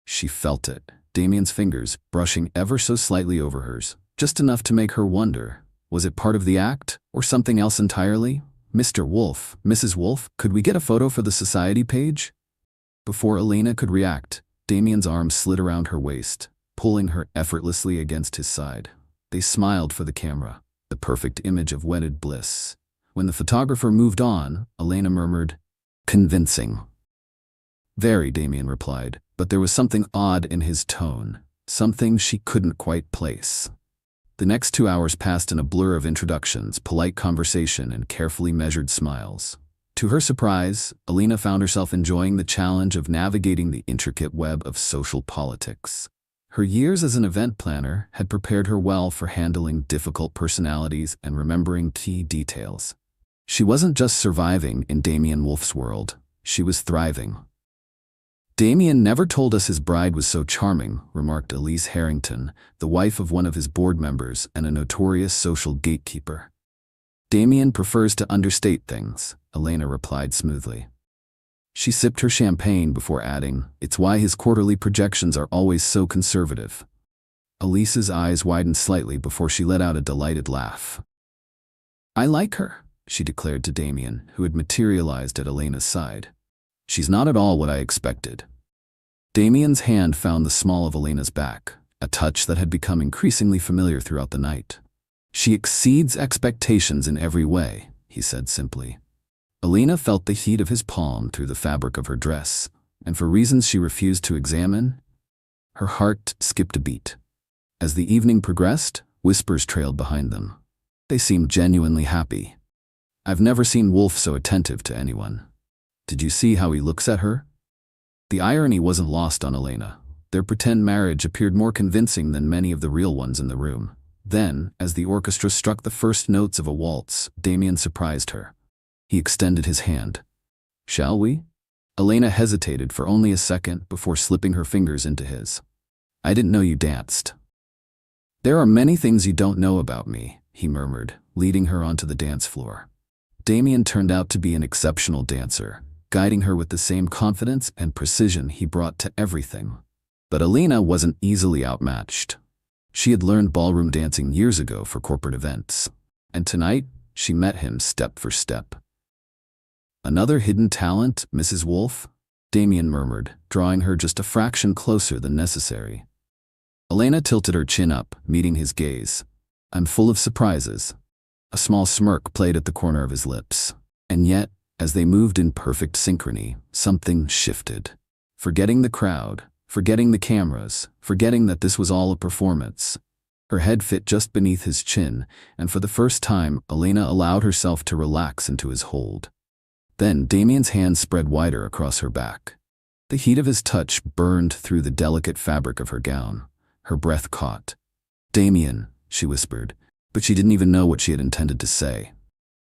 she felt it. Damien's fingers brushing ever so slightly over hers, just enough to make her wonder. Was it part of the act, or something else entirely? Mr. Wolf, Mrs. Wolf, could we get a photo for the society page? Before Elena could react, Damien's arm slid around her waist, pulling her effortlessly against his side. They smiled for the camera, the perfect image of wedded bliss. When the photographer moved on, Elena murmured, "Convincing." "Very," Damien replied, but there was something odd in his tone, something she couldn't quite place. The next 2 hours passed in a blur of introductions, polite conversation, and carefully measured smiles. To her surprise, Elena found herself enjoying the challenge of navigating the intricate web of social politics. Her years as an event planner had prepared her well for handling difficult personalities and remembering key details. She wasn't just surviving in Damien Wolf's world, she was thriving. "Damien never told us his bride was so charming," remarked Elise Harrington, the wife of one of his board members and a notorious social gatekeeper. "Damien prefers to understate things," Elena replied smoothly. She sipped her champagne before adding, "It's why his quarterly projections are always so conservative." Elise's eyes widened slightly before she let out a delighted laugh. "I like her," she declared to Damien, who had materialized at Elena's side. "She's not at all what I expected." Damien's hand found the small of Elena's back, a touch that had become increasingly familiar throughout the night. "She exceeds expectations in every way," he said simply. Elena felt the heat of his palm through the fabric of her dress, and for reasons she refused to examine, her heart skipped a beat. As the evening progressed, whispers trailed behind them. They seemed genuinely happy. "I've never seen Wolf so attentive to anyone. Did you see how he looks at her?" The irony wasn't lost on Elena. Their pretend marriage appeared more convincing than many of the real ones in the room. Then, as the orchestra struck the first notes of a waltz, Damien surprised her. He extended his hand. "Shall we?" Elena hesitated for only a second before slipping her fingers into his. "I didn't know you danced." "There are many things you don't know about me," he murmured, leading her onto the dance floor. Damien turned out to be an exceptional dancer, guiding her with the same confidence and precision he brought to everything. But Elena wasn't easily outmatched. She had learned ballroom dancing years ago for corporate events, and tonight she met him step for step. "Another hidden talent, Mrs. Wolf?" Damien murmured, drawing her just a fraction closer than necessary. Elena tilted her chin up, meeting his gaze. "I'm full of surprises." A small smirk played at the corner of his lips. And yet, as they moved in perfect synchrony, something shifted. Forgetting the crowd, forgetting the cameras, forgetting that this was all a performance. Her head fit just beneath his chin, and for the first time, Elena allowed herself to relax into his hold. Then Damien's hand spread wider across her back. The heat of his touch burned through the delicate fabric of her gown. Her breath caught. "Damien," she whispered, but she didn't even know what she had intended to say.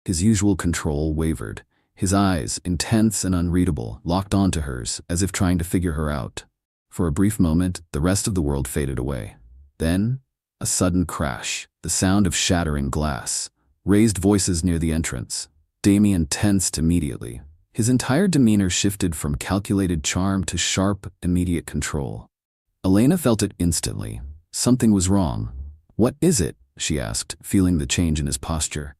His usual control wavered. His eyes, intense and unreadable, locked onto hers, as if trying to figure her out. For a brief moment, the rest of the world faded away. Then, a sudden crash, the sound of shattering glass, raised voices near the entrance. Damien tensed immediately. His entire demeanor shifted from calculated charm to sharp, immediate control. Elena felt it instantly. Something was wrong. "What is it?" she asked, feeling the change in his posture.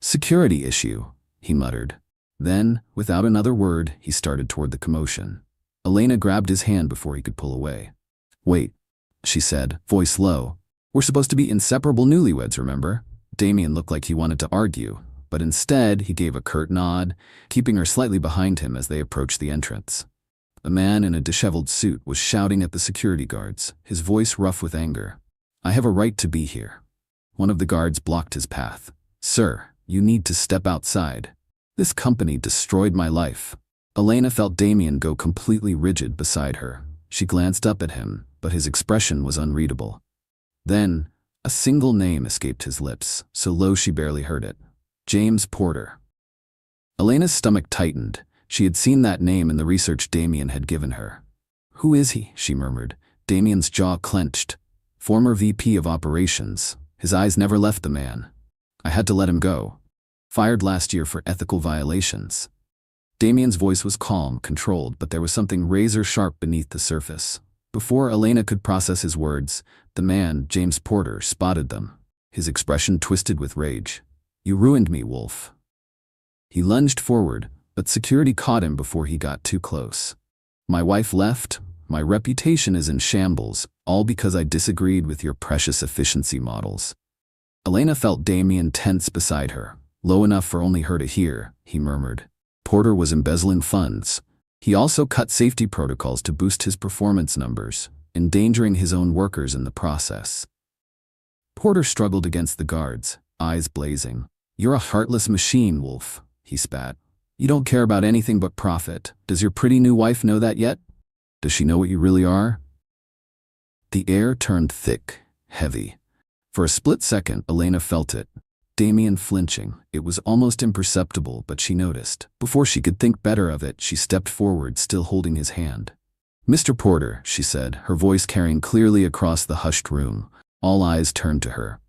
"Security issue," he muttered. Then, without another word, he started toward the commotion. Elena grabbed his hand before he could pull away. "Wait," she said, voice low. "We're supposed to be inseparable newlyweds, remember?" Damien looked like he wanted to argue, but instead he gave a curt nod, keeping her slightly behind him as they approached the entrance. A man in a disheveled suit was shouting at the security guards, his voice rough with anger. "I have a right to be here." One of the guards blocked his path. "Sir, you need to step outside. This company destroyed my life." Elena felt Damien go completely rigid beside her. She glanced up at him, but his expression was unreadable. Then, a single name escaped his lips, so low she barely heard it. James Porter. Elena's stomach tightened. She had seen that name in the research Damien had given her. "Who is he?" she murmured. Damien's jaw clenched. "Former VP of Operations." His eyes never left the man. "I had to let him go. Fired last year for ethical violations." Damien's voice was calm, controlled, but there was something razor-sharp beneath the surface. Before Elena could process his words, the man, James Porter, spotted them. His expression twisted with rage. "You ruined me, Wolf." He lunged forward, but security caught him before he got too close. "My wife left. My reputation is in shambles, all because I disagreed with your precious efficiency models." Elena felt Damien tense beside her. "Low enough for only her to hear," he murmured. Porter was embezzling funds. He also cut safety protocols to boost his performance numbers, endangering his own workers in the process. Porter struggled against the guards, eyes blazing. "You're a heartless machine, Wolf," he spat. "You don't care about anything but profit. Does your pretty new wife know that yet? Does she know what you really are?" The air turned thick, heavy. For a split second, Elena felt it. Damien flinching. It was almost imperceptible, but she noticed. Before she could think better of it, she stepped forward, still holding his hand. "Mr. Porter," she said, her voice carrying clearly across the hushed room. All eyes turned to her.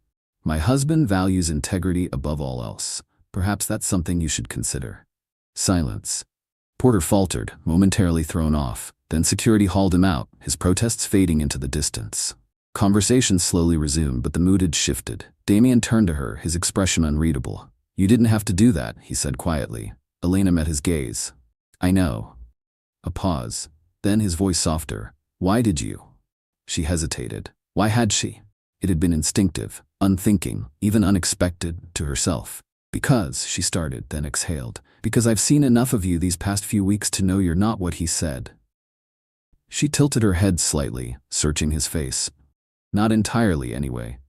"My husband values integrity above all else. Perhaps that's something you should consider." Silence. Porter faltered, momentarily thrown off. Then security hauled him out, his protests fading into the distance. Conversation slowly resumed, but the mood had shifted. Damien turned to her, his expression unreadable. "You didn't have to do that," he said quietly. Elena met his gaze. "I know." A pause. Then his voice softer. "Why did you?" She hesitated. Why had she? It had been instinctive, unthinking, even unexpected to herself. "Because," she started, then exhaled. "Because I've seen enough of you these past few weeks to know you're not what he said." She tilted her head slightly, searching his face. Not entirely, anyway.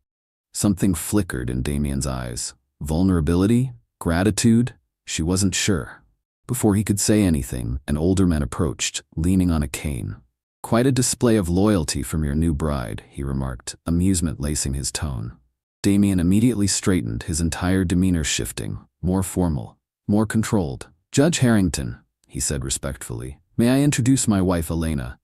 Something flickered in Damien's eyes. Vulnerability? Gratitude? She wasn't sure. Before he could say anything, an older man approached, leaning on a cane. "Quite a display of loyalty from your new bride," he remarked, amusement lacing his tone. Damien immediately straightened, his entire demeanor shifting, more formal, more controlled. "Judge Harrington," he said respectfully. "May I introduce my wife, Elena?"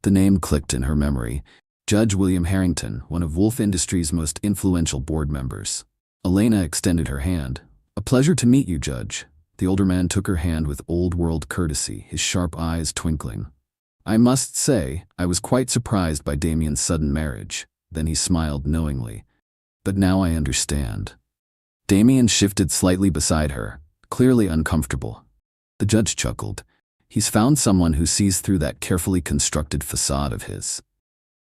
The name clicked in her memory. Judge William Harrington, one of Wolf Industries' most influential board members. Elena extended her hand. "A pleasure to meet you, Judge." The older man took her hand with old-world courtesy, his sharp eyes twinkling. "I must say, I was quite surprised by Damien's sudden marriage." Then he smiled knowingly. "But now I understand." Damien shifted slightly beside her, clearly uncomfortable. The judge chuckled. "He's found someone who sees through that carefully constructed facade of his."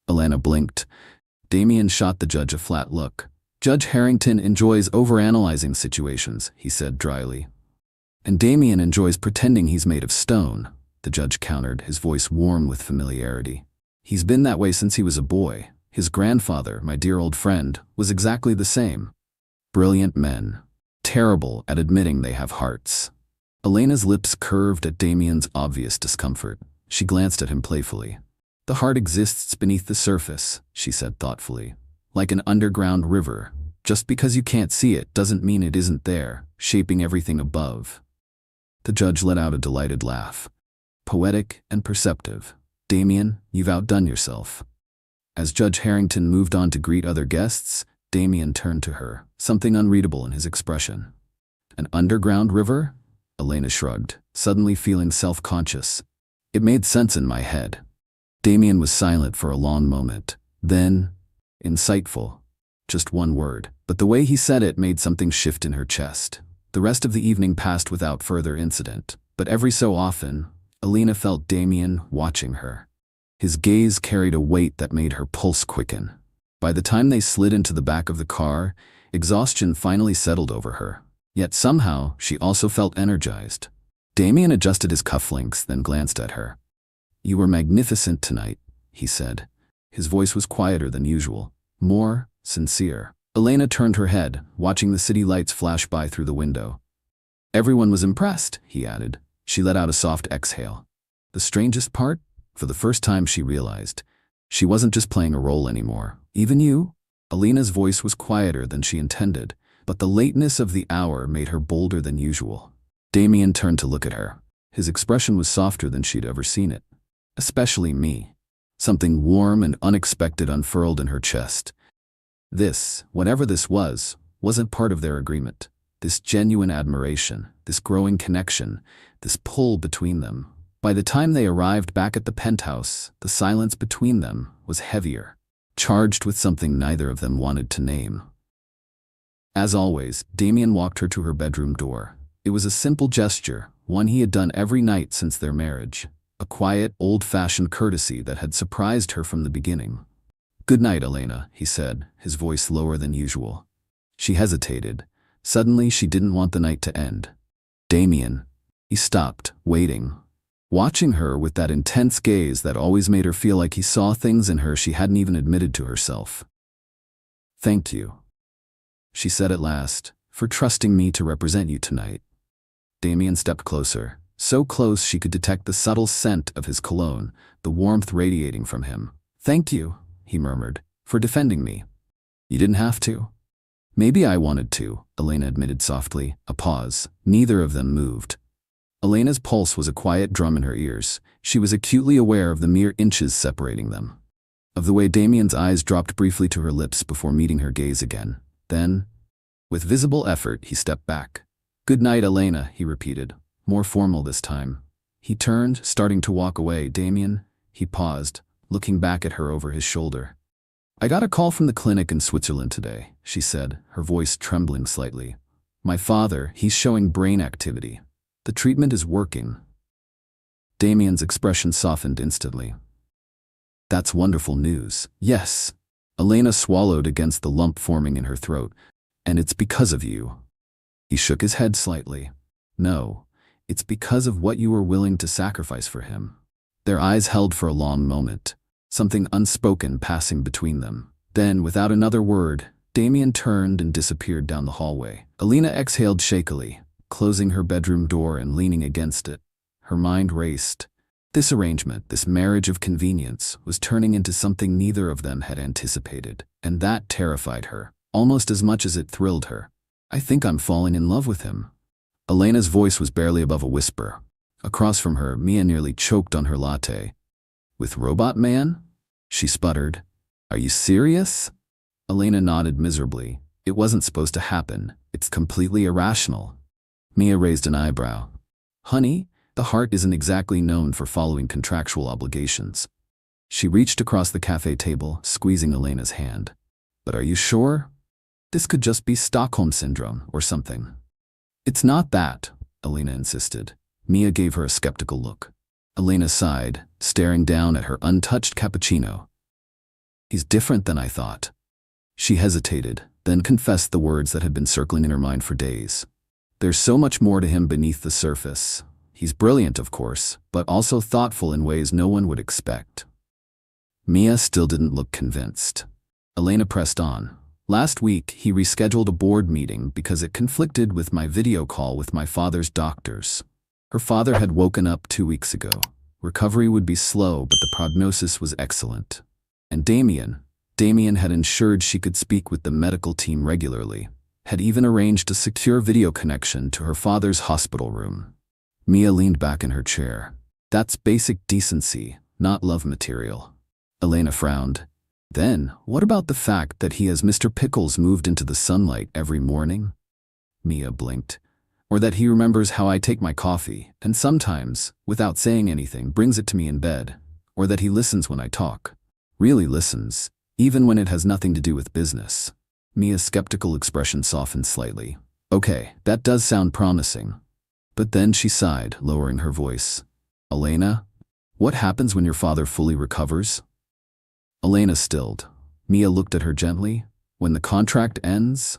Elena blinked. Damien shot the judge a flat look. "Judge Harrington enjoys overanalyzing situations," he said dryly. "And Damien enjoys pretending he's made of stone," the judge countered, his voice warm with familiarity. "He's been that way since he was a boy. His grandfather, my dear old friend, was exactly the same. Brilliant men. Terrible at admitting they have hearts." Elena's lips curved at Damien's obvious discomfort. She glanced at him playfully. "The heart exists beneath the surface," she said thoughtfully. "Like an underground river. Just because you can't see it doesn't mean it isn't there, shaping everything above." The judge let out a delighted laugh. "Poetic and perceptive. Damien, you've outdone yourself." As Judge Harrington moved on to greet other guests, Damien turned to her, something unreadable in his expression. "An underground river?" Elena shrugged, suddenly feeling self-conscious. "It made sense in my head." Damien was silent for a long moment. Then, insightful. Just one word, but the way he said it made something shift in her chest. The rest of the evening passed without further incident, but every so often, Elena felt Damien watching her. His gaze carried a weight that made her pulse quicken. By the time they slid into the back of the car, exhaustion finally settled over her. Yet somehow, she also felt energized. Damien adjusted his cufflinks, then glanced at her. "You were magnificent tonight," he said. His voice was quieter than usual, more sincere. Elena turned her head, watching the city lights flash by through the window. "Everyone was impressed," he added. She let out a soft exhale. The strangest part? For the first time she realized. She wasn't just playing a role anymore. "Even you?" Elena's voice was quieter than she intended, but the lateness of the hour made her bolder than usual. Damien turned to look at her. His expression was softer than she'd ever seen it. Especially me. Something warm and unexpected unfurled in her chest. This, whatever this was, wasn't part of their agreement. This genuine admiration, this growing connection, this pull between them. By the time they arrived back at the penthouse, the silence between them was heavier, charged with something neither of them wanted to name. As always, Damien walked her to her bedroom door. It was a simple gesture, one he had done every night since their marriage. A quiet, old-fashioned courtesy that had surprised her from the beginning. "Good night, Elena," he said, his voice lower than usual. She hesitated. Suddenly, she didn't want the night to end. "Damien." He stopped, waiting, watching her with that intense gaze that always made her feel like he saw things in her she hadn't even admitted to herself. "Thank you," she said at last, "for trusting me to represent you tonight." Damien stepped closer, so close she could detect the subtle scent of his cologne, the warmth radiating from him. "Thank you," he murmured, "for defending me." "You didn't have to." "Maybe I wanted to," Elena admitted softly. A pause. Neither of them moved. Elena's pulse was a quiet drum in her ears. She was acutely aware of the mere inches separating them. Of the way Damien's eyes dropped briefly to her lips before meeting her gaze again. Then, with visible effort, he stepped back. "Good night, Elena," he repeated, more formal this time. He turned, starting to walk away. "Damien," he paused, looking back at her over his shoulder. "I got a call from the clinic in Switzerland today," she said, her voice trembling slightly. "My father, he's showing brain activity. The treatment is working." Damien's expression softened instantly. "That's wonderful news." "Yes." Elena swallowed against the lump forming in her throat. "And it's because of you." He shook his head slightly. "No, it's because of what you were willing to sacrifice for him." Their eyes held for a long moment, something unspoken passing between them. Then, without another word, Damien turned and disappeared down the hallway. Elena exhaled shakily, closing her bedroom door and leaning against it. Her mind raced. This arrangement, this marriage of convenience, was turning into something neither of them had anticipated, and that terrified her, almost as much as it thrilled her. "I think I'm falling in love with him." Elena's voice was barely above a whisper. Across from her, Mia nearly choked on her latte. "With Robot Man?" she sputtered. "Are you serious?" Elena nodded miserably. "It wasn't supposed to happen. It's completely irrational." Mia raised an eyebrow. "Honey, the heart isn't exactly known for following contractual obligations." She reached across the cafe table, squeezing Elena's hand. "But are you sure? This could just be Stockholm Syndrome or something." "It's not that," Elena insisted. Mia gave her a skeptical look. Elena sighed, staring down at her untouched cappuccino. "He's different than I thought." She hesitated, then confessed the words that had been circling in her mind for days. "There's so much more to him beneath the surface. He's brilliant, of course, but also thoughtful in ways no one would expect." Mia still didn't look convinced. Elena pressed on. "Last week, he rescheduled a board meeting because it conflicted with my video call with my father's doctors. Her father had woken up 2 weeks ago. Recovery would be slow, but the prognosis was excellent. And Damien had ensured she could speak with the medical team regularly, had even arranged a secure video connection to her father's hospital room." Mia leaned back in her chair. "That's basic decency, not love material." Elena frowned. "Then, what about the fact that he has Mr. Pickles moved into the sunlight every morning?" Mia blinked. "Or that he remembers how I take my coffee, and sometimes, without saying anything, brings it to me in bed. Or that he listens when I talk. Really listens, even when it has nothing to do with business." Mia's skeptical expression softened slightly. "Okay, that does sound promising." But then she sighed, lowering her voice. "Elena, what happens when your father fully recovers?" Elena stilled. Mia looked at her gently. "When the contract ends?"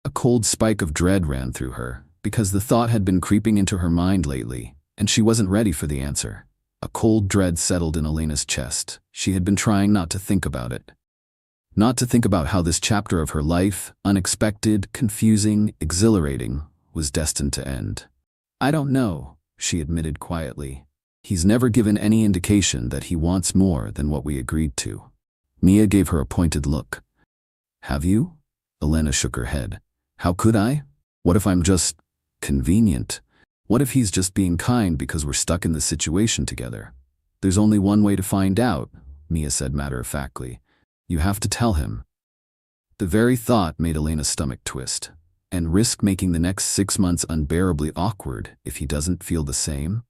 A cold spike of dread ran through her, because the thought had been creeping into her mind lately, and she wasn't ready for the answer. A cold dread settled in Elena's chest. She had been trying not to think about it. Not to think about how this chapter of her life, unexpected, confusing, exhilarating, was destined to end. "I don't know," she admitted quietly. "He's never given any indication that he wants more than what we agreed to." Mia gave her a pointed look. "Have you?" Elena shook her head. How could I? What if I'm just convenient? What if he's just being kind because we're stuck in this situation together? There's only one way to find out, Mia said matter-of-factly. You have to tell him. The very thought made Elena's stomach twist. And risk making the next 6 months unbearably awkward if he doesn't feel the same?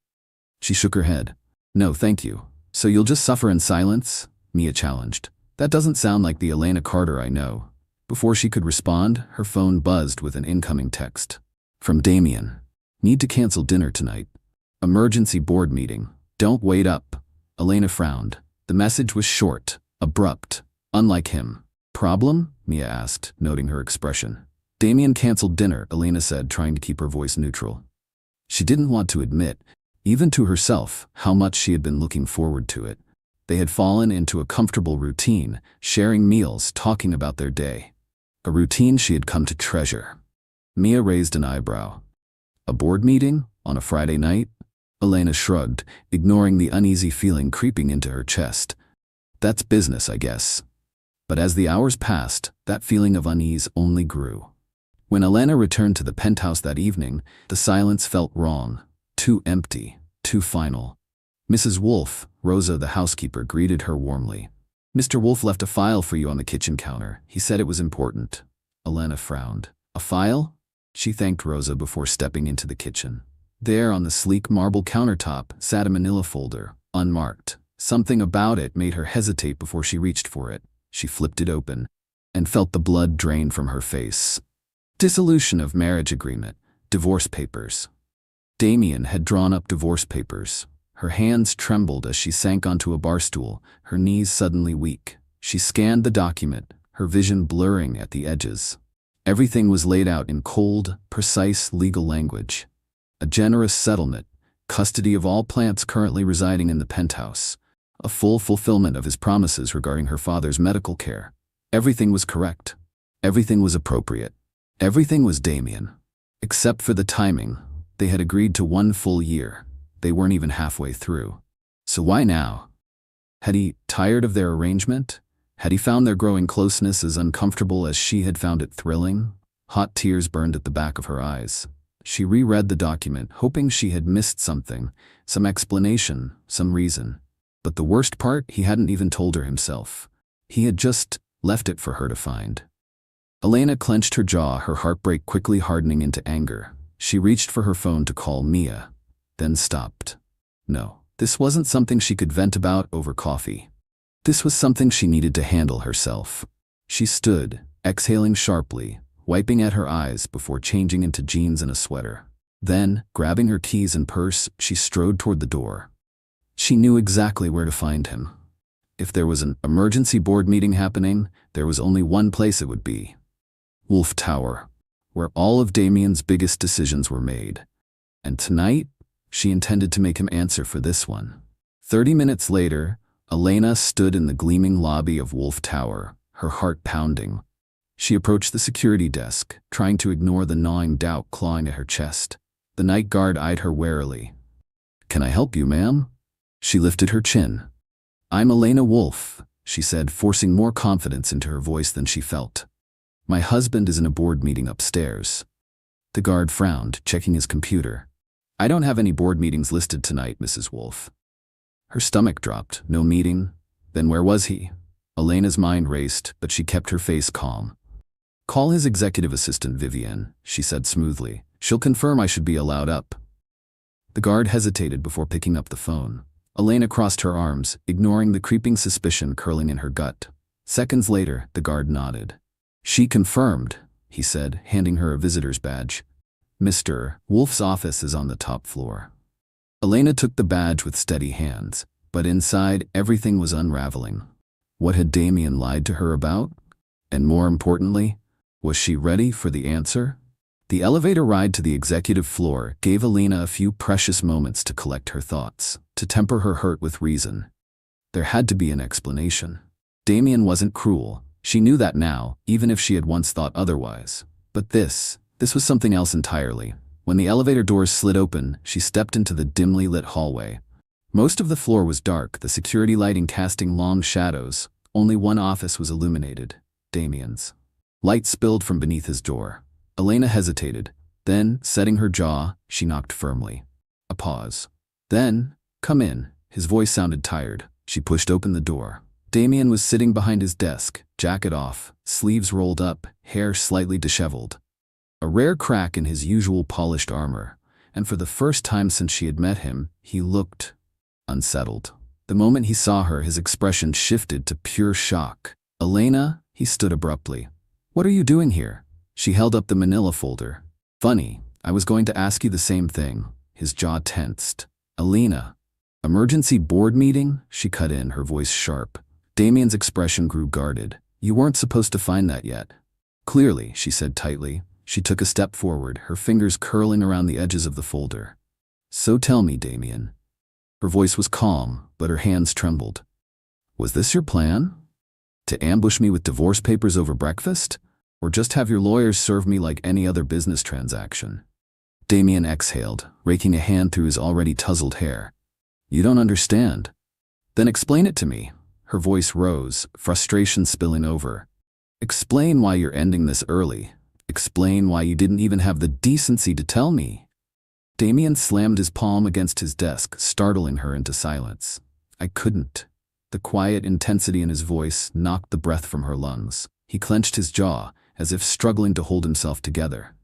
She shook her head. No, thank you. So you'll just suffer in silence? Mia challenged. That doesn't sound like the Elena Carter I know. Before she could respond, her phone buzzed with an incoming text. From Damien. Need to cancel dinner tonight. Emergency board meeting. Don't wait up. Elena frowned. The message was short, abrupt, unlike him. Problem? Mia asked, noting her expression. Damien canceled dinner, Elena said, trying to keep her voice neutral. She didn't want to admit, even to herself, how much she had been looking forward to it. They had fallen into a comfortable routine, sharing meals, talking about their day. A routine she had come to treasure. Mia raised an eyebrow. A board meeting? On a Friday night? Elena shrugged, ignoring the uneasy feeling creeping into her chest. That's business, I guess. But as the hours passed, that feeling of unease only grew. When Elena returned to the penthouse that evening, the silence felt wrong, too empty, too final. Mrs. Wolfe, Rosa the housekeeper, greeted her warmly. Mr. Wolfe left a file for you on the kitchen counter. He said it was important. Elena frowned. A file? She thanked Rosa before stepping into the kitchen. There on the sleek marble countertop sat a manila folder, unmarked. Something about it made her hesitate before she reached for it. She flipped it open and felt the blood drain from her face. Dissolution of marriage agreement, divorce papers. Damien had drawn up divorce papers. Her hands trembled as she sank onto a bar stool, her knees suddenly weak. She scanned the document, her vision blurring at the edges. Everything was laid out in cold, precise legal language. A generous settlement, custody of all plants currently residing in the penthouse, a full fulfillment of his promises regarding her father's medical care. Everything was correct. Everything was appropriate. Everything was Damien. Except for the timing. They had agreed to 1 full year. They weren't even halfway through. So why now? Had he tired of their arrangement? Had he found their growing closeness as uncomfortable as she had found it thrilling? Hot tears burned at the back of her eyes. She reread the document, hoping she had missed something, some explanation, some reason. But the worst part, he hadn't even told her himself. He had just left it for her to find. Elena clenched her jaw, her heartbreak quickly hardening into anger. She reached for her phone to call Mia, then stopped. No, this wasn't something she could vent about over coffee. This was something she needed to handle herself. She stood, exhaling sharply, wiping at her eyes before changing into jeans and a sweater. Then, grabbing her keys and purse, she strode toward the door. She knew exactly where to find him. If there was an emergency board meeting happening, there was only one place it would be. Wolfe Tower, where all of Damien's biggest decisions were made. And tonight, she intended to make him answer for this one. 30 minutes later, Elena stood in the gleaming lobby of Wolfe Tower, her heart pounding. She approached the security desk, trying to ignore the gnawing doubt clawing at her chest. The night guard eyed her warily. "Can I help you, ma'am?" She lifted her chin. "I'm Elena Wolfe," she said, forcing more confidence into her voice than she felt. "My husband is in a board meeting upstairs." The guard frowned, checking his computer. "I don't have any board meetings listed tonight, Mrs. Wolfe." Her stomach dropped. No meeting? Then where was he? Elena's mind raced, but she kept her face calm. "Call his executive assistant, Vivienne," she said smoothly. "She'll confirm I should be allowed up." The guard hesitated before picking up the phone. Elena crossed her arms, ignoring the creeping suspicion curling in her gut. Seconds later, the guard nodded. "She confirmed," he said, handing her a visitor's badge. "Mr. Wolfe's office is on the top floor." Elena took the badge with steady hands, but inside everything was unraveling. What had Damien lied to her about? And more importantly, was she ready for the answer? The elevator ride to the executive floor gave Elena a few precious moments to collect her thoughts, to temper her hurt with reason. There had to be an explanation. Damien wasn't cruel. She knew that now, even if she had once thought otherwise. But this was something else entirely. When the elevator doors slid open, she stepped into the dimly lit hallway. Most of the floor was dark, the security lighting casting long shadows. Only one office was illuminated, Damien's. Light spilled from beneath his door. Elena hesitated. Then, setting her jaw, she knocked firmly. A pause. Then, "Come in." His voice sounded tired. She pushed open the door. Damien was sitting behind his desk, jacket off, sleeves rolled up, hair slightly disheveled. A rare crack in his usual polished armor, and for the first time since she had met him, he looked unsettled. The moment he saw her, his expression shifted to pure shock. "Elena," he stood abruptly. "What are you doing here?" She held up the manila folder. "Funny, I was going to ask you the same thing." His jaw tensed. "Elena." "Emergency board meeting?" She cut in, her voice sharp. Damien's expression grew guarded. "You weren't supposed to find that yet." "Clearly," she said tightly. She took a step forward, her fingers curling around the edges of the folder. "So tell me, Damien." Her voice was calm, but her hands trembled. "Was this your plan? To ambush me with divorce papers over breakfast? Or just have your lawyers serve me like any other business transaction?" Damien exhaled, raking a hand through his already tousled hair. "You don't understand." "Then explain it to me." Her voice rose, frustration spilling over. "Explain why you're ending this early. Explain why you didn't even have the decency to tell me." Damien slammed his palm against his desk, startling her into silence. "I couldn't." The quiet intensity in his voice knocked the breath from her lungs. He clenched his jaw, as if struggling to hold himself together.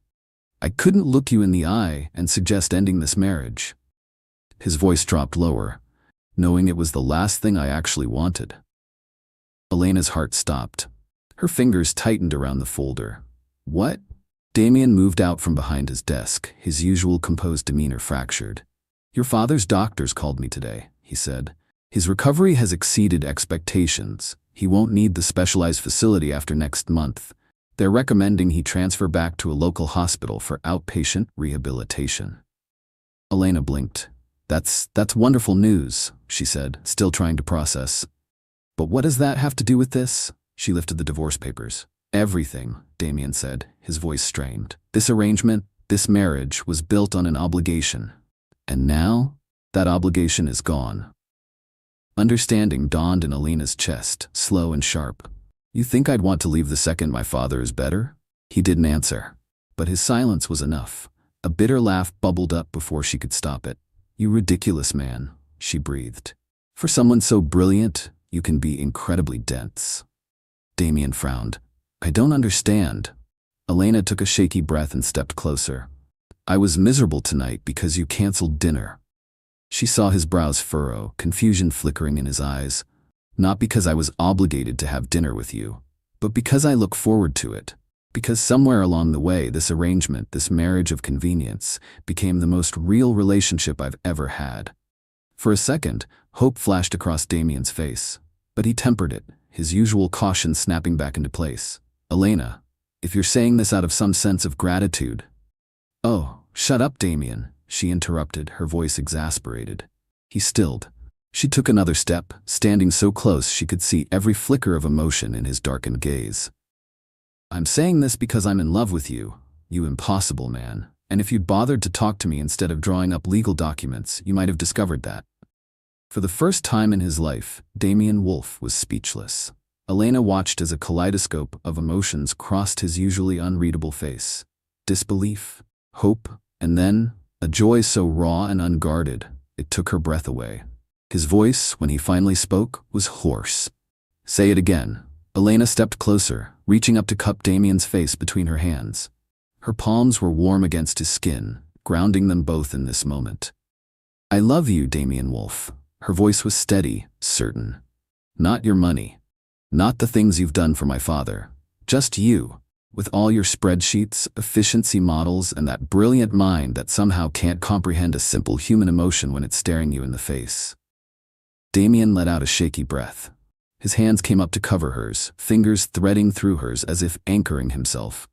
"I couldn't look you in the eye and suggest ending this marriage." His voice dropped lower, knowing it was the last thing I actually wanted. Elena's heart stopped. Her fingers tightened around the folder. "What?" Damien moved out from behind his desk, his usual composed demeanor fractured. "Your father's doctors called me today," he said. "His recovery has exceeded expectations. He won't need the specialized facility after next month. They're recommending he transfer back to a local hospital for outpatient rehabilitation." Elena blinked. That's wonderful news," she said, still trying to process. "But what does that have to do with this?" She lifted the divorce papers. "Everything," Damien said, his voice strained. "This arrangement, this marriage, was built on an obligation. And now, that obligation is gone." Understanding dawned in Elena's chest, slow and sharp. "You think I'd want to leave the second my father is better?" He didn't answer, but his silence was enough. A bitter laugh bubbled up before she could stop it. "You ridiculous man," she breathed. "For someone so brilliant, you can be incredibly dense." Damien frowned. "I don't understand." Elena took a shaky breath and stepped closer. "I was miserable tonight because you canceled dinner." She saw his brows furrow, confusion flickering in his eyes. "Not because I was obligated to have dinner with you, but because I look forward to it. Because somewhere along the way, this arrangement, this marriage of convenience, became the most real relationship I've ever had." For a second, hope flashed across Damien's face, but he tempered it, his usual caution snapping back into place. "Elena, if you're saying this out of some sense of gratitude—" "Oh, shut up, Damien," she interrupted, her voice exasperated. He stilled. She took another step, standing so close she could see every flicker of emotion in his darkened gaze. "I'm saying this because I'm in love with you, you impossible man, and if you'd bothered to talk to me instead of drawing up legal documents, you might have discovered that." For the first time in his life, Damien Wolfe was speechless. Elena watched as a kaleidoscope of emotions crossed his usually unreadable face. Disbelief, hope, and then a joy so raw and unguarded, it took her breath away. His voice, when he finally spoke, was hoarse. "Say it again." Elena stepped closer, reaching up to cup Damien's face between her hands. Her palms were warm against his skin, grounding them both in this moment. "I love you, Damien Wolfe." Her voice was steady, certain. "Not your money. Not the things you've done for my father. Just you, with all your spreadsheets, efficiency models, and that brilliant mind that somehow can't comprehend a simple human emotion when it's staring you in the face." Damien let out a shaky breath. His hands came up to cover hers, fingers threading through hers as if anchoring himself.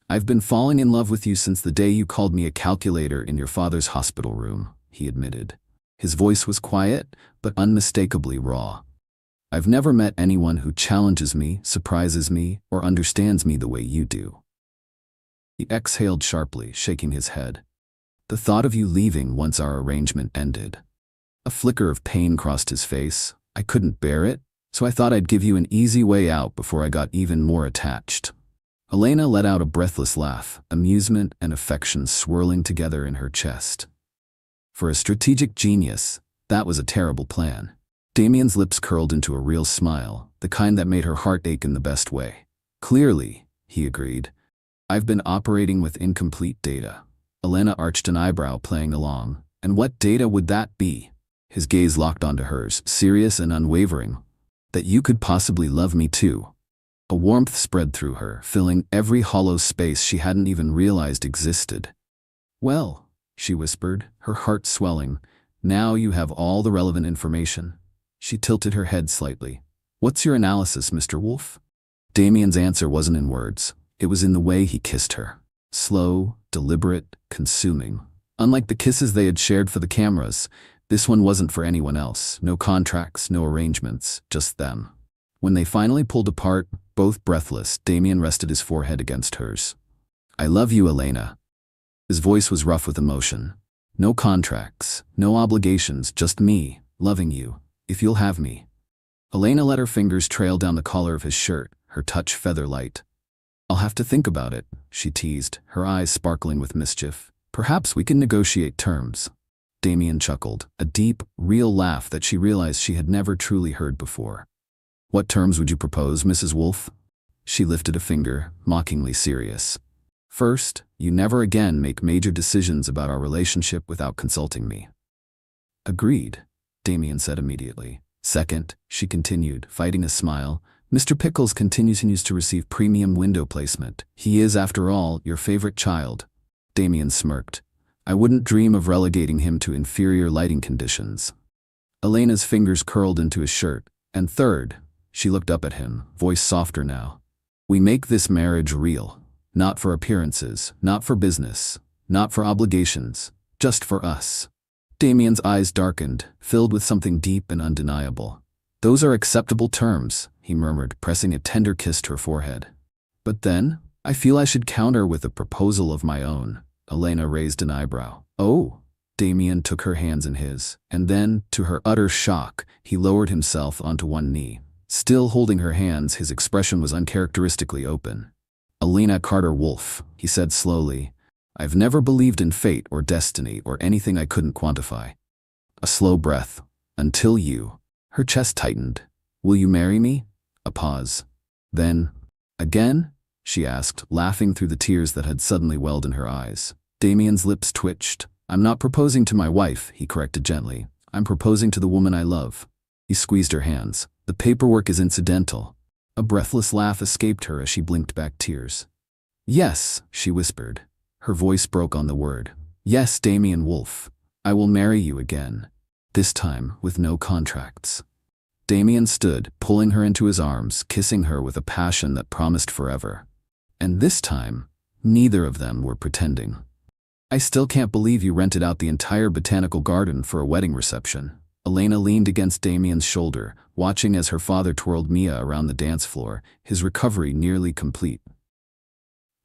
"I've been falling in love with you since the day you called me a calculator in your father's hospital room," he admitted. His voice was quiet, but unmistakably raw. "I've never met anyone who challenges me, surprises me, or understands me the way you do." He exhaled sharply, shaking his head. "The thought of you leaving once our arrangement ended." A flicker of pain crossed his face. "I couldn't bear it, so I thought I'd give you an easy way out before I got even more attached." Elena let out a breathless laugh, amusement and affection swirling together in her chest. For a strategic genius, that was a terrible plan. Damien's lips curled into a real smile, the kind that made her heart ache in the best way. Clearly, he agreed. I've been operating with incomplete data. Elena arched an eyebrow, playing along. And what data would that be? His gaze locked onto hers, serious and unwavering. That you could possibly love me too. A warmth spread through her, filling every hollow space she hadn't even realized existed. Well, she whispered, her heart swelling, now you have all the relevant information. She tilted her head slightly. What's your analysis, Mr. Wolf? Damien's answer wasn't in words. It was in the way he kissed her. Slow, deliberate, consuming. Unlike the kisses they had shared for the cameras, this one wasn't for anyone else. No contracts, no arrangements, just them. When they finally pulled apart, both breathless, Damien rested his forehead against hers. I love you, Elena. His voice was rough with emotion. No contracts, no obligations, just me, loving you, if you'll have me. Elena let her fingers trail down the collar of his shirt, her touch feather light. I'll have to think about it, she teased, her eyes sparkling with mischief. Perhaps we can negotiate terms. Damien chuckled, a deep, real laugh that she realized she had never truly heard before. What terms would you propose, Mrs. Wolf? She lifted a finger, mockingly serious. First, you never again make major decisions about our relationship without consulting me. Agreed, Damien said immediately. Second, she continued, fighting a smile, Mr. Pickles continues to receive premium window placement. He is, after all, your favorite child. Damien smirked. I wouldn't dream of relegating him to inferior lighting conditions. Elena's fingers curled into his shirt. And third, she looked up at him, voice softer now. We make this marriage real. Not for appearances, not for business, not for obligations, just for us. Damien's eyes darkened, filled with something deep and undeniable. Those are acceptable terms, he murmured, pressing a tender kiss to her forehead. But then, I feel I should counter with a proposal of my own. Elena raised an eyebrow. Oh, Damien took her hands in his, and then, to her utter shock, he lowered himself onto one knee. Still holding her hands, his expression was uncharacteristically open. Elena Carter Wolf, he said slowly, I've never believed in fate or destiny or anything I couldn't quantify. A slow breath. Until you. Her chest tightened. Will you marry me? A pause. Then, again? She asked, laughing through the tears that had suddenly welled in her eyes. Damien's lips twitched. I'm not proposing to my wife, he corrected gently. I'm proposing to the woman I love. He squeezed her hands. The paperwork is incidental. A breathless laugh escaped her as she blinked back tears. Yes, she whispered. Her voice broke on the word. Yes, Damien Wolf. I will marry you again. This time, with no contracts. Damien stood, pulling her into his arms, kissing her with a passion that promised forever. And this time, neither of them were pretending. I still can't believe you rented out the entire botanical garden for a wedding reception. Elena leaned against Damien's shoulder, watching as her father twirled Mia around the dance floor, his recovery nearly complete.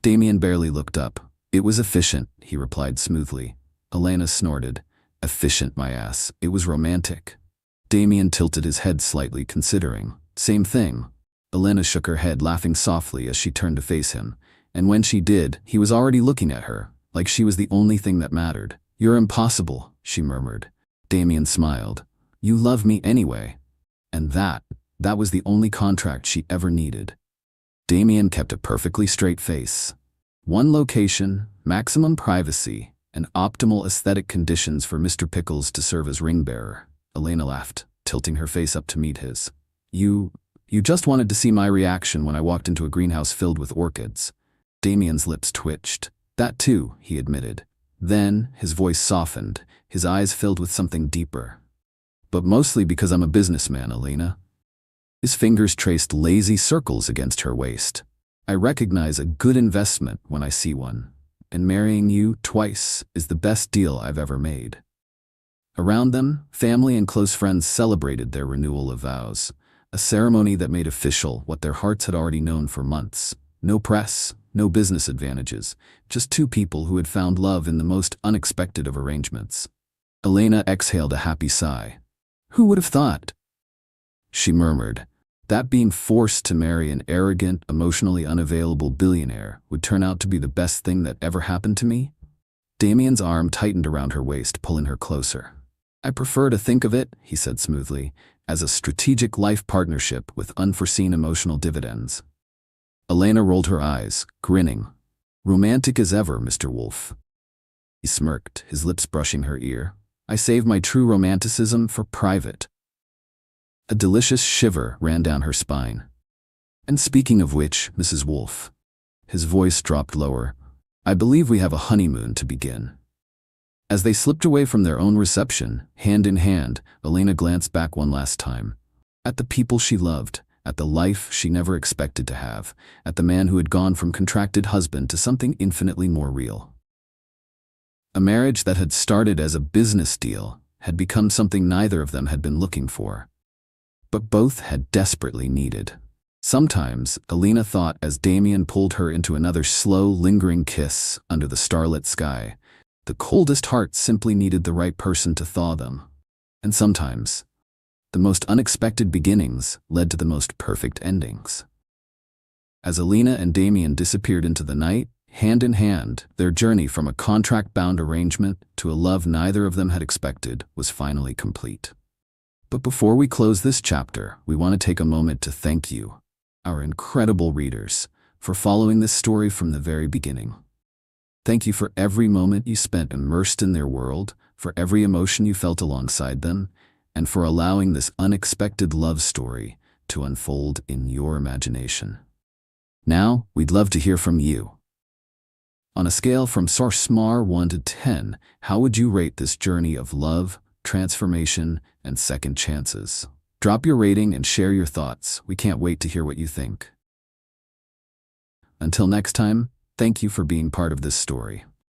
Damien barely looked up. It was efficient, he replied smoothly. Elena snorted. Efficient, my ass. It was romantic. Damien tilted his head slightly, considering. Same thing. Elena shook her head, laughing softly as she turned to face him. And when she did, he was already looking at her, like she was the only thing that mattered. You're impossible, she murmured. Damien smiled. You love me anyway. And that was the only contract she ever needed. Damien kept a perfectly straight face. One location, maximum privacy, and optimal aesthetic conditions for Mr. Pickles to serve as ring bearer. Elena laughed, tilting her face up to meet his. You just wanted to see my reaction when I walked into a greenhouse filled with orchids. Damien's lips twitched. That too, he admitted. Then, his voice softened, his eyes filled with something deeper. But mostly because I'm a businessman, Elena. His fingers traced lazy circles against her waist. I recognize a good investment when I see one. And marrying you twice is the best deal I've ever made. Around them, family and close friends celebrated their renewal of vows, a ceremony that made official what their hearts had already known for months. No press, no business advantages, just two people who had found love in the most unexpected of arrangements. Elena exhaled a happy sigh. Who would have thought? She murmured. that being forced to marry an arrogant, emotionally unavailable billionaire would turn out to be the best thing that ever happened to me? Damien's arm tightened around her waist, pulling her closer. I prefer to think of it, he said smoothly, as a strategic life partnership with unforeseen emotional dividends. Elena rolled her eyes, grinning. Romantic as ever, Mr. Wolf. He smirked, his lips brushing her ear. I save my true romanticism for private. A delicious shiver ran down her spine. And speaking of which, Mrs. Wolf, his voice dropped lower, I believe we have a honeymoon to begin. As they slipped away from their own reception, hand in hand, Elena glanced back one last time. At the people she loved, at the life she never expected to have, at the man who had gone from contracted husband to something infinitely more real. A marriage that had started as a business deal had become something neither of them had been looking for, but both had desperately needed. Sometimes, Elena thought as Damien pulled her into another slow, lingering kiss under the starlit sky, the coldest hearts simply needed the right person to thaw them. And sometimes, the most unexpected beginnings led to the most perfect endings. As Elena and Damien disappeared into the night, hand in hand, their journey from a contract-bound arrangement to a love neither of them had expected was finally complete. But before we close this chapter, we want to take a moment to thank you, our incredible readers, for following this story from the very beginning. Thank you for every moment you spent immersed in their world, for every emotion you felt alongside them, and for allowing this unexpected love story to unfold in your imagination. Now, we'd love to hear from you. On a scale from Sarsmar 1 to 10, how would you rate this journey of love, transformation, and second chances? Drop your rating and share your thoughts. We can't wait to hear what you think. Until next time, thank you for being part of this story.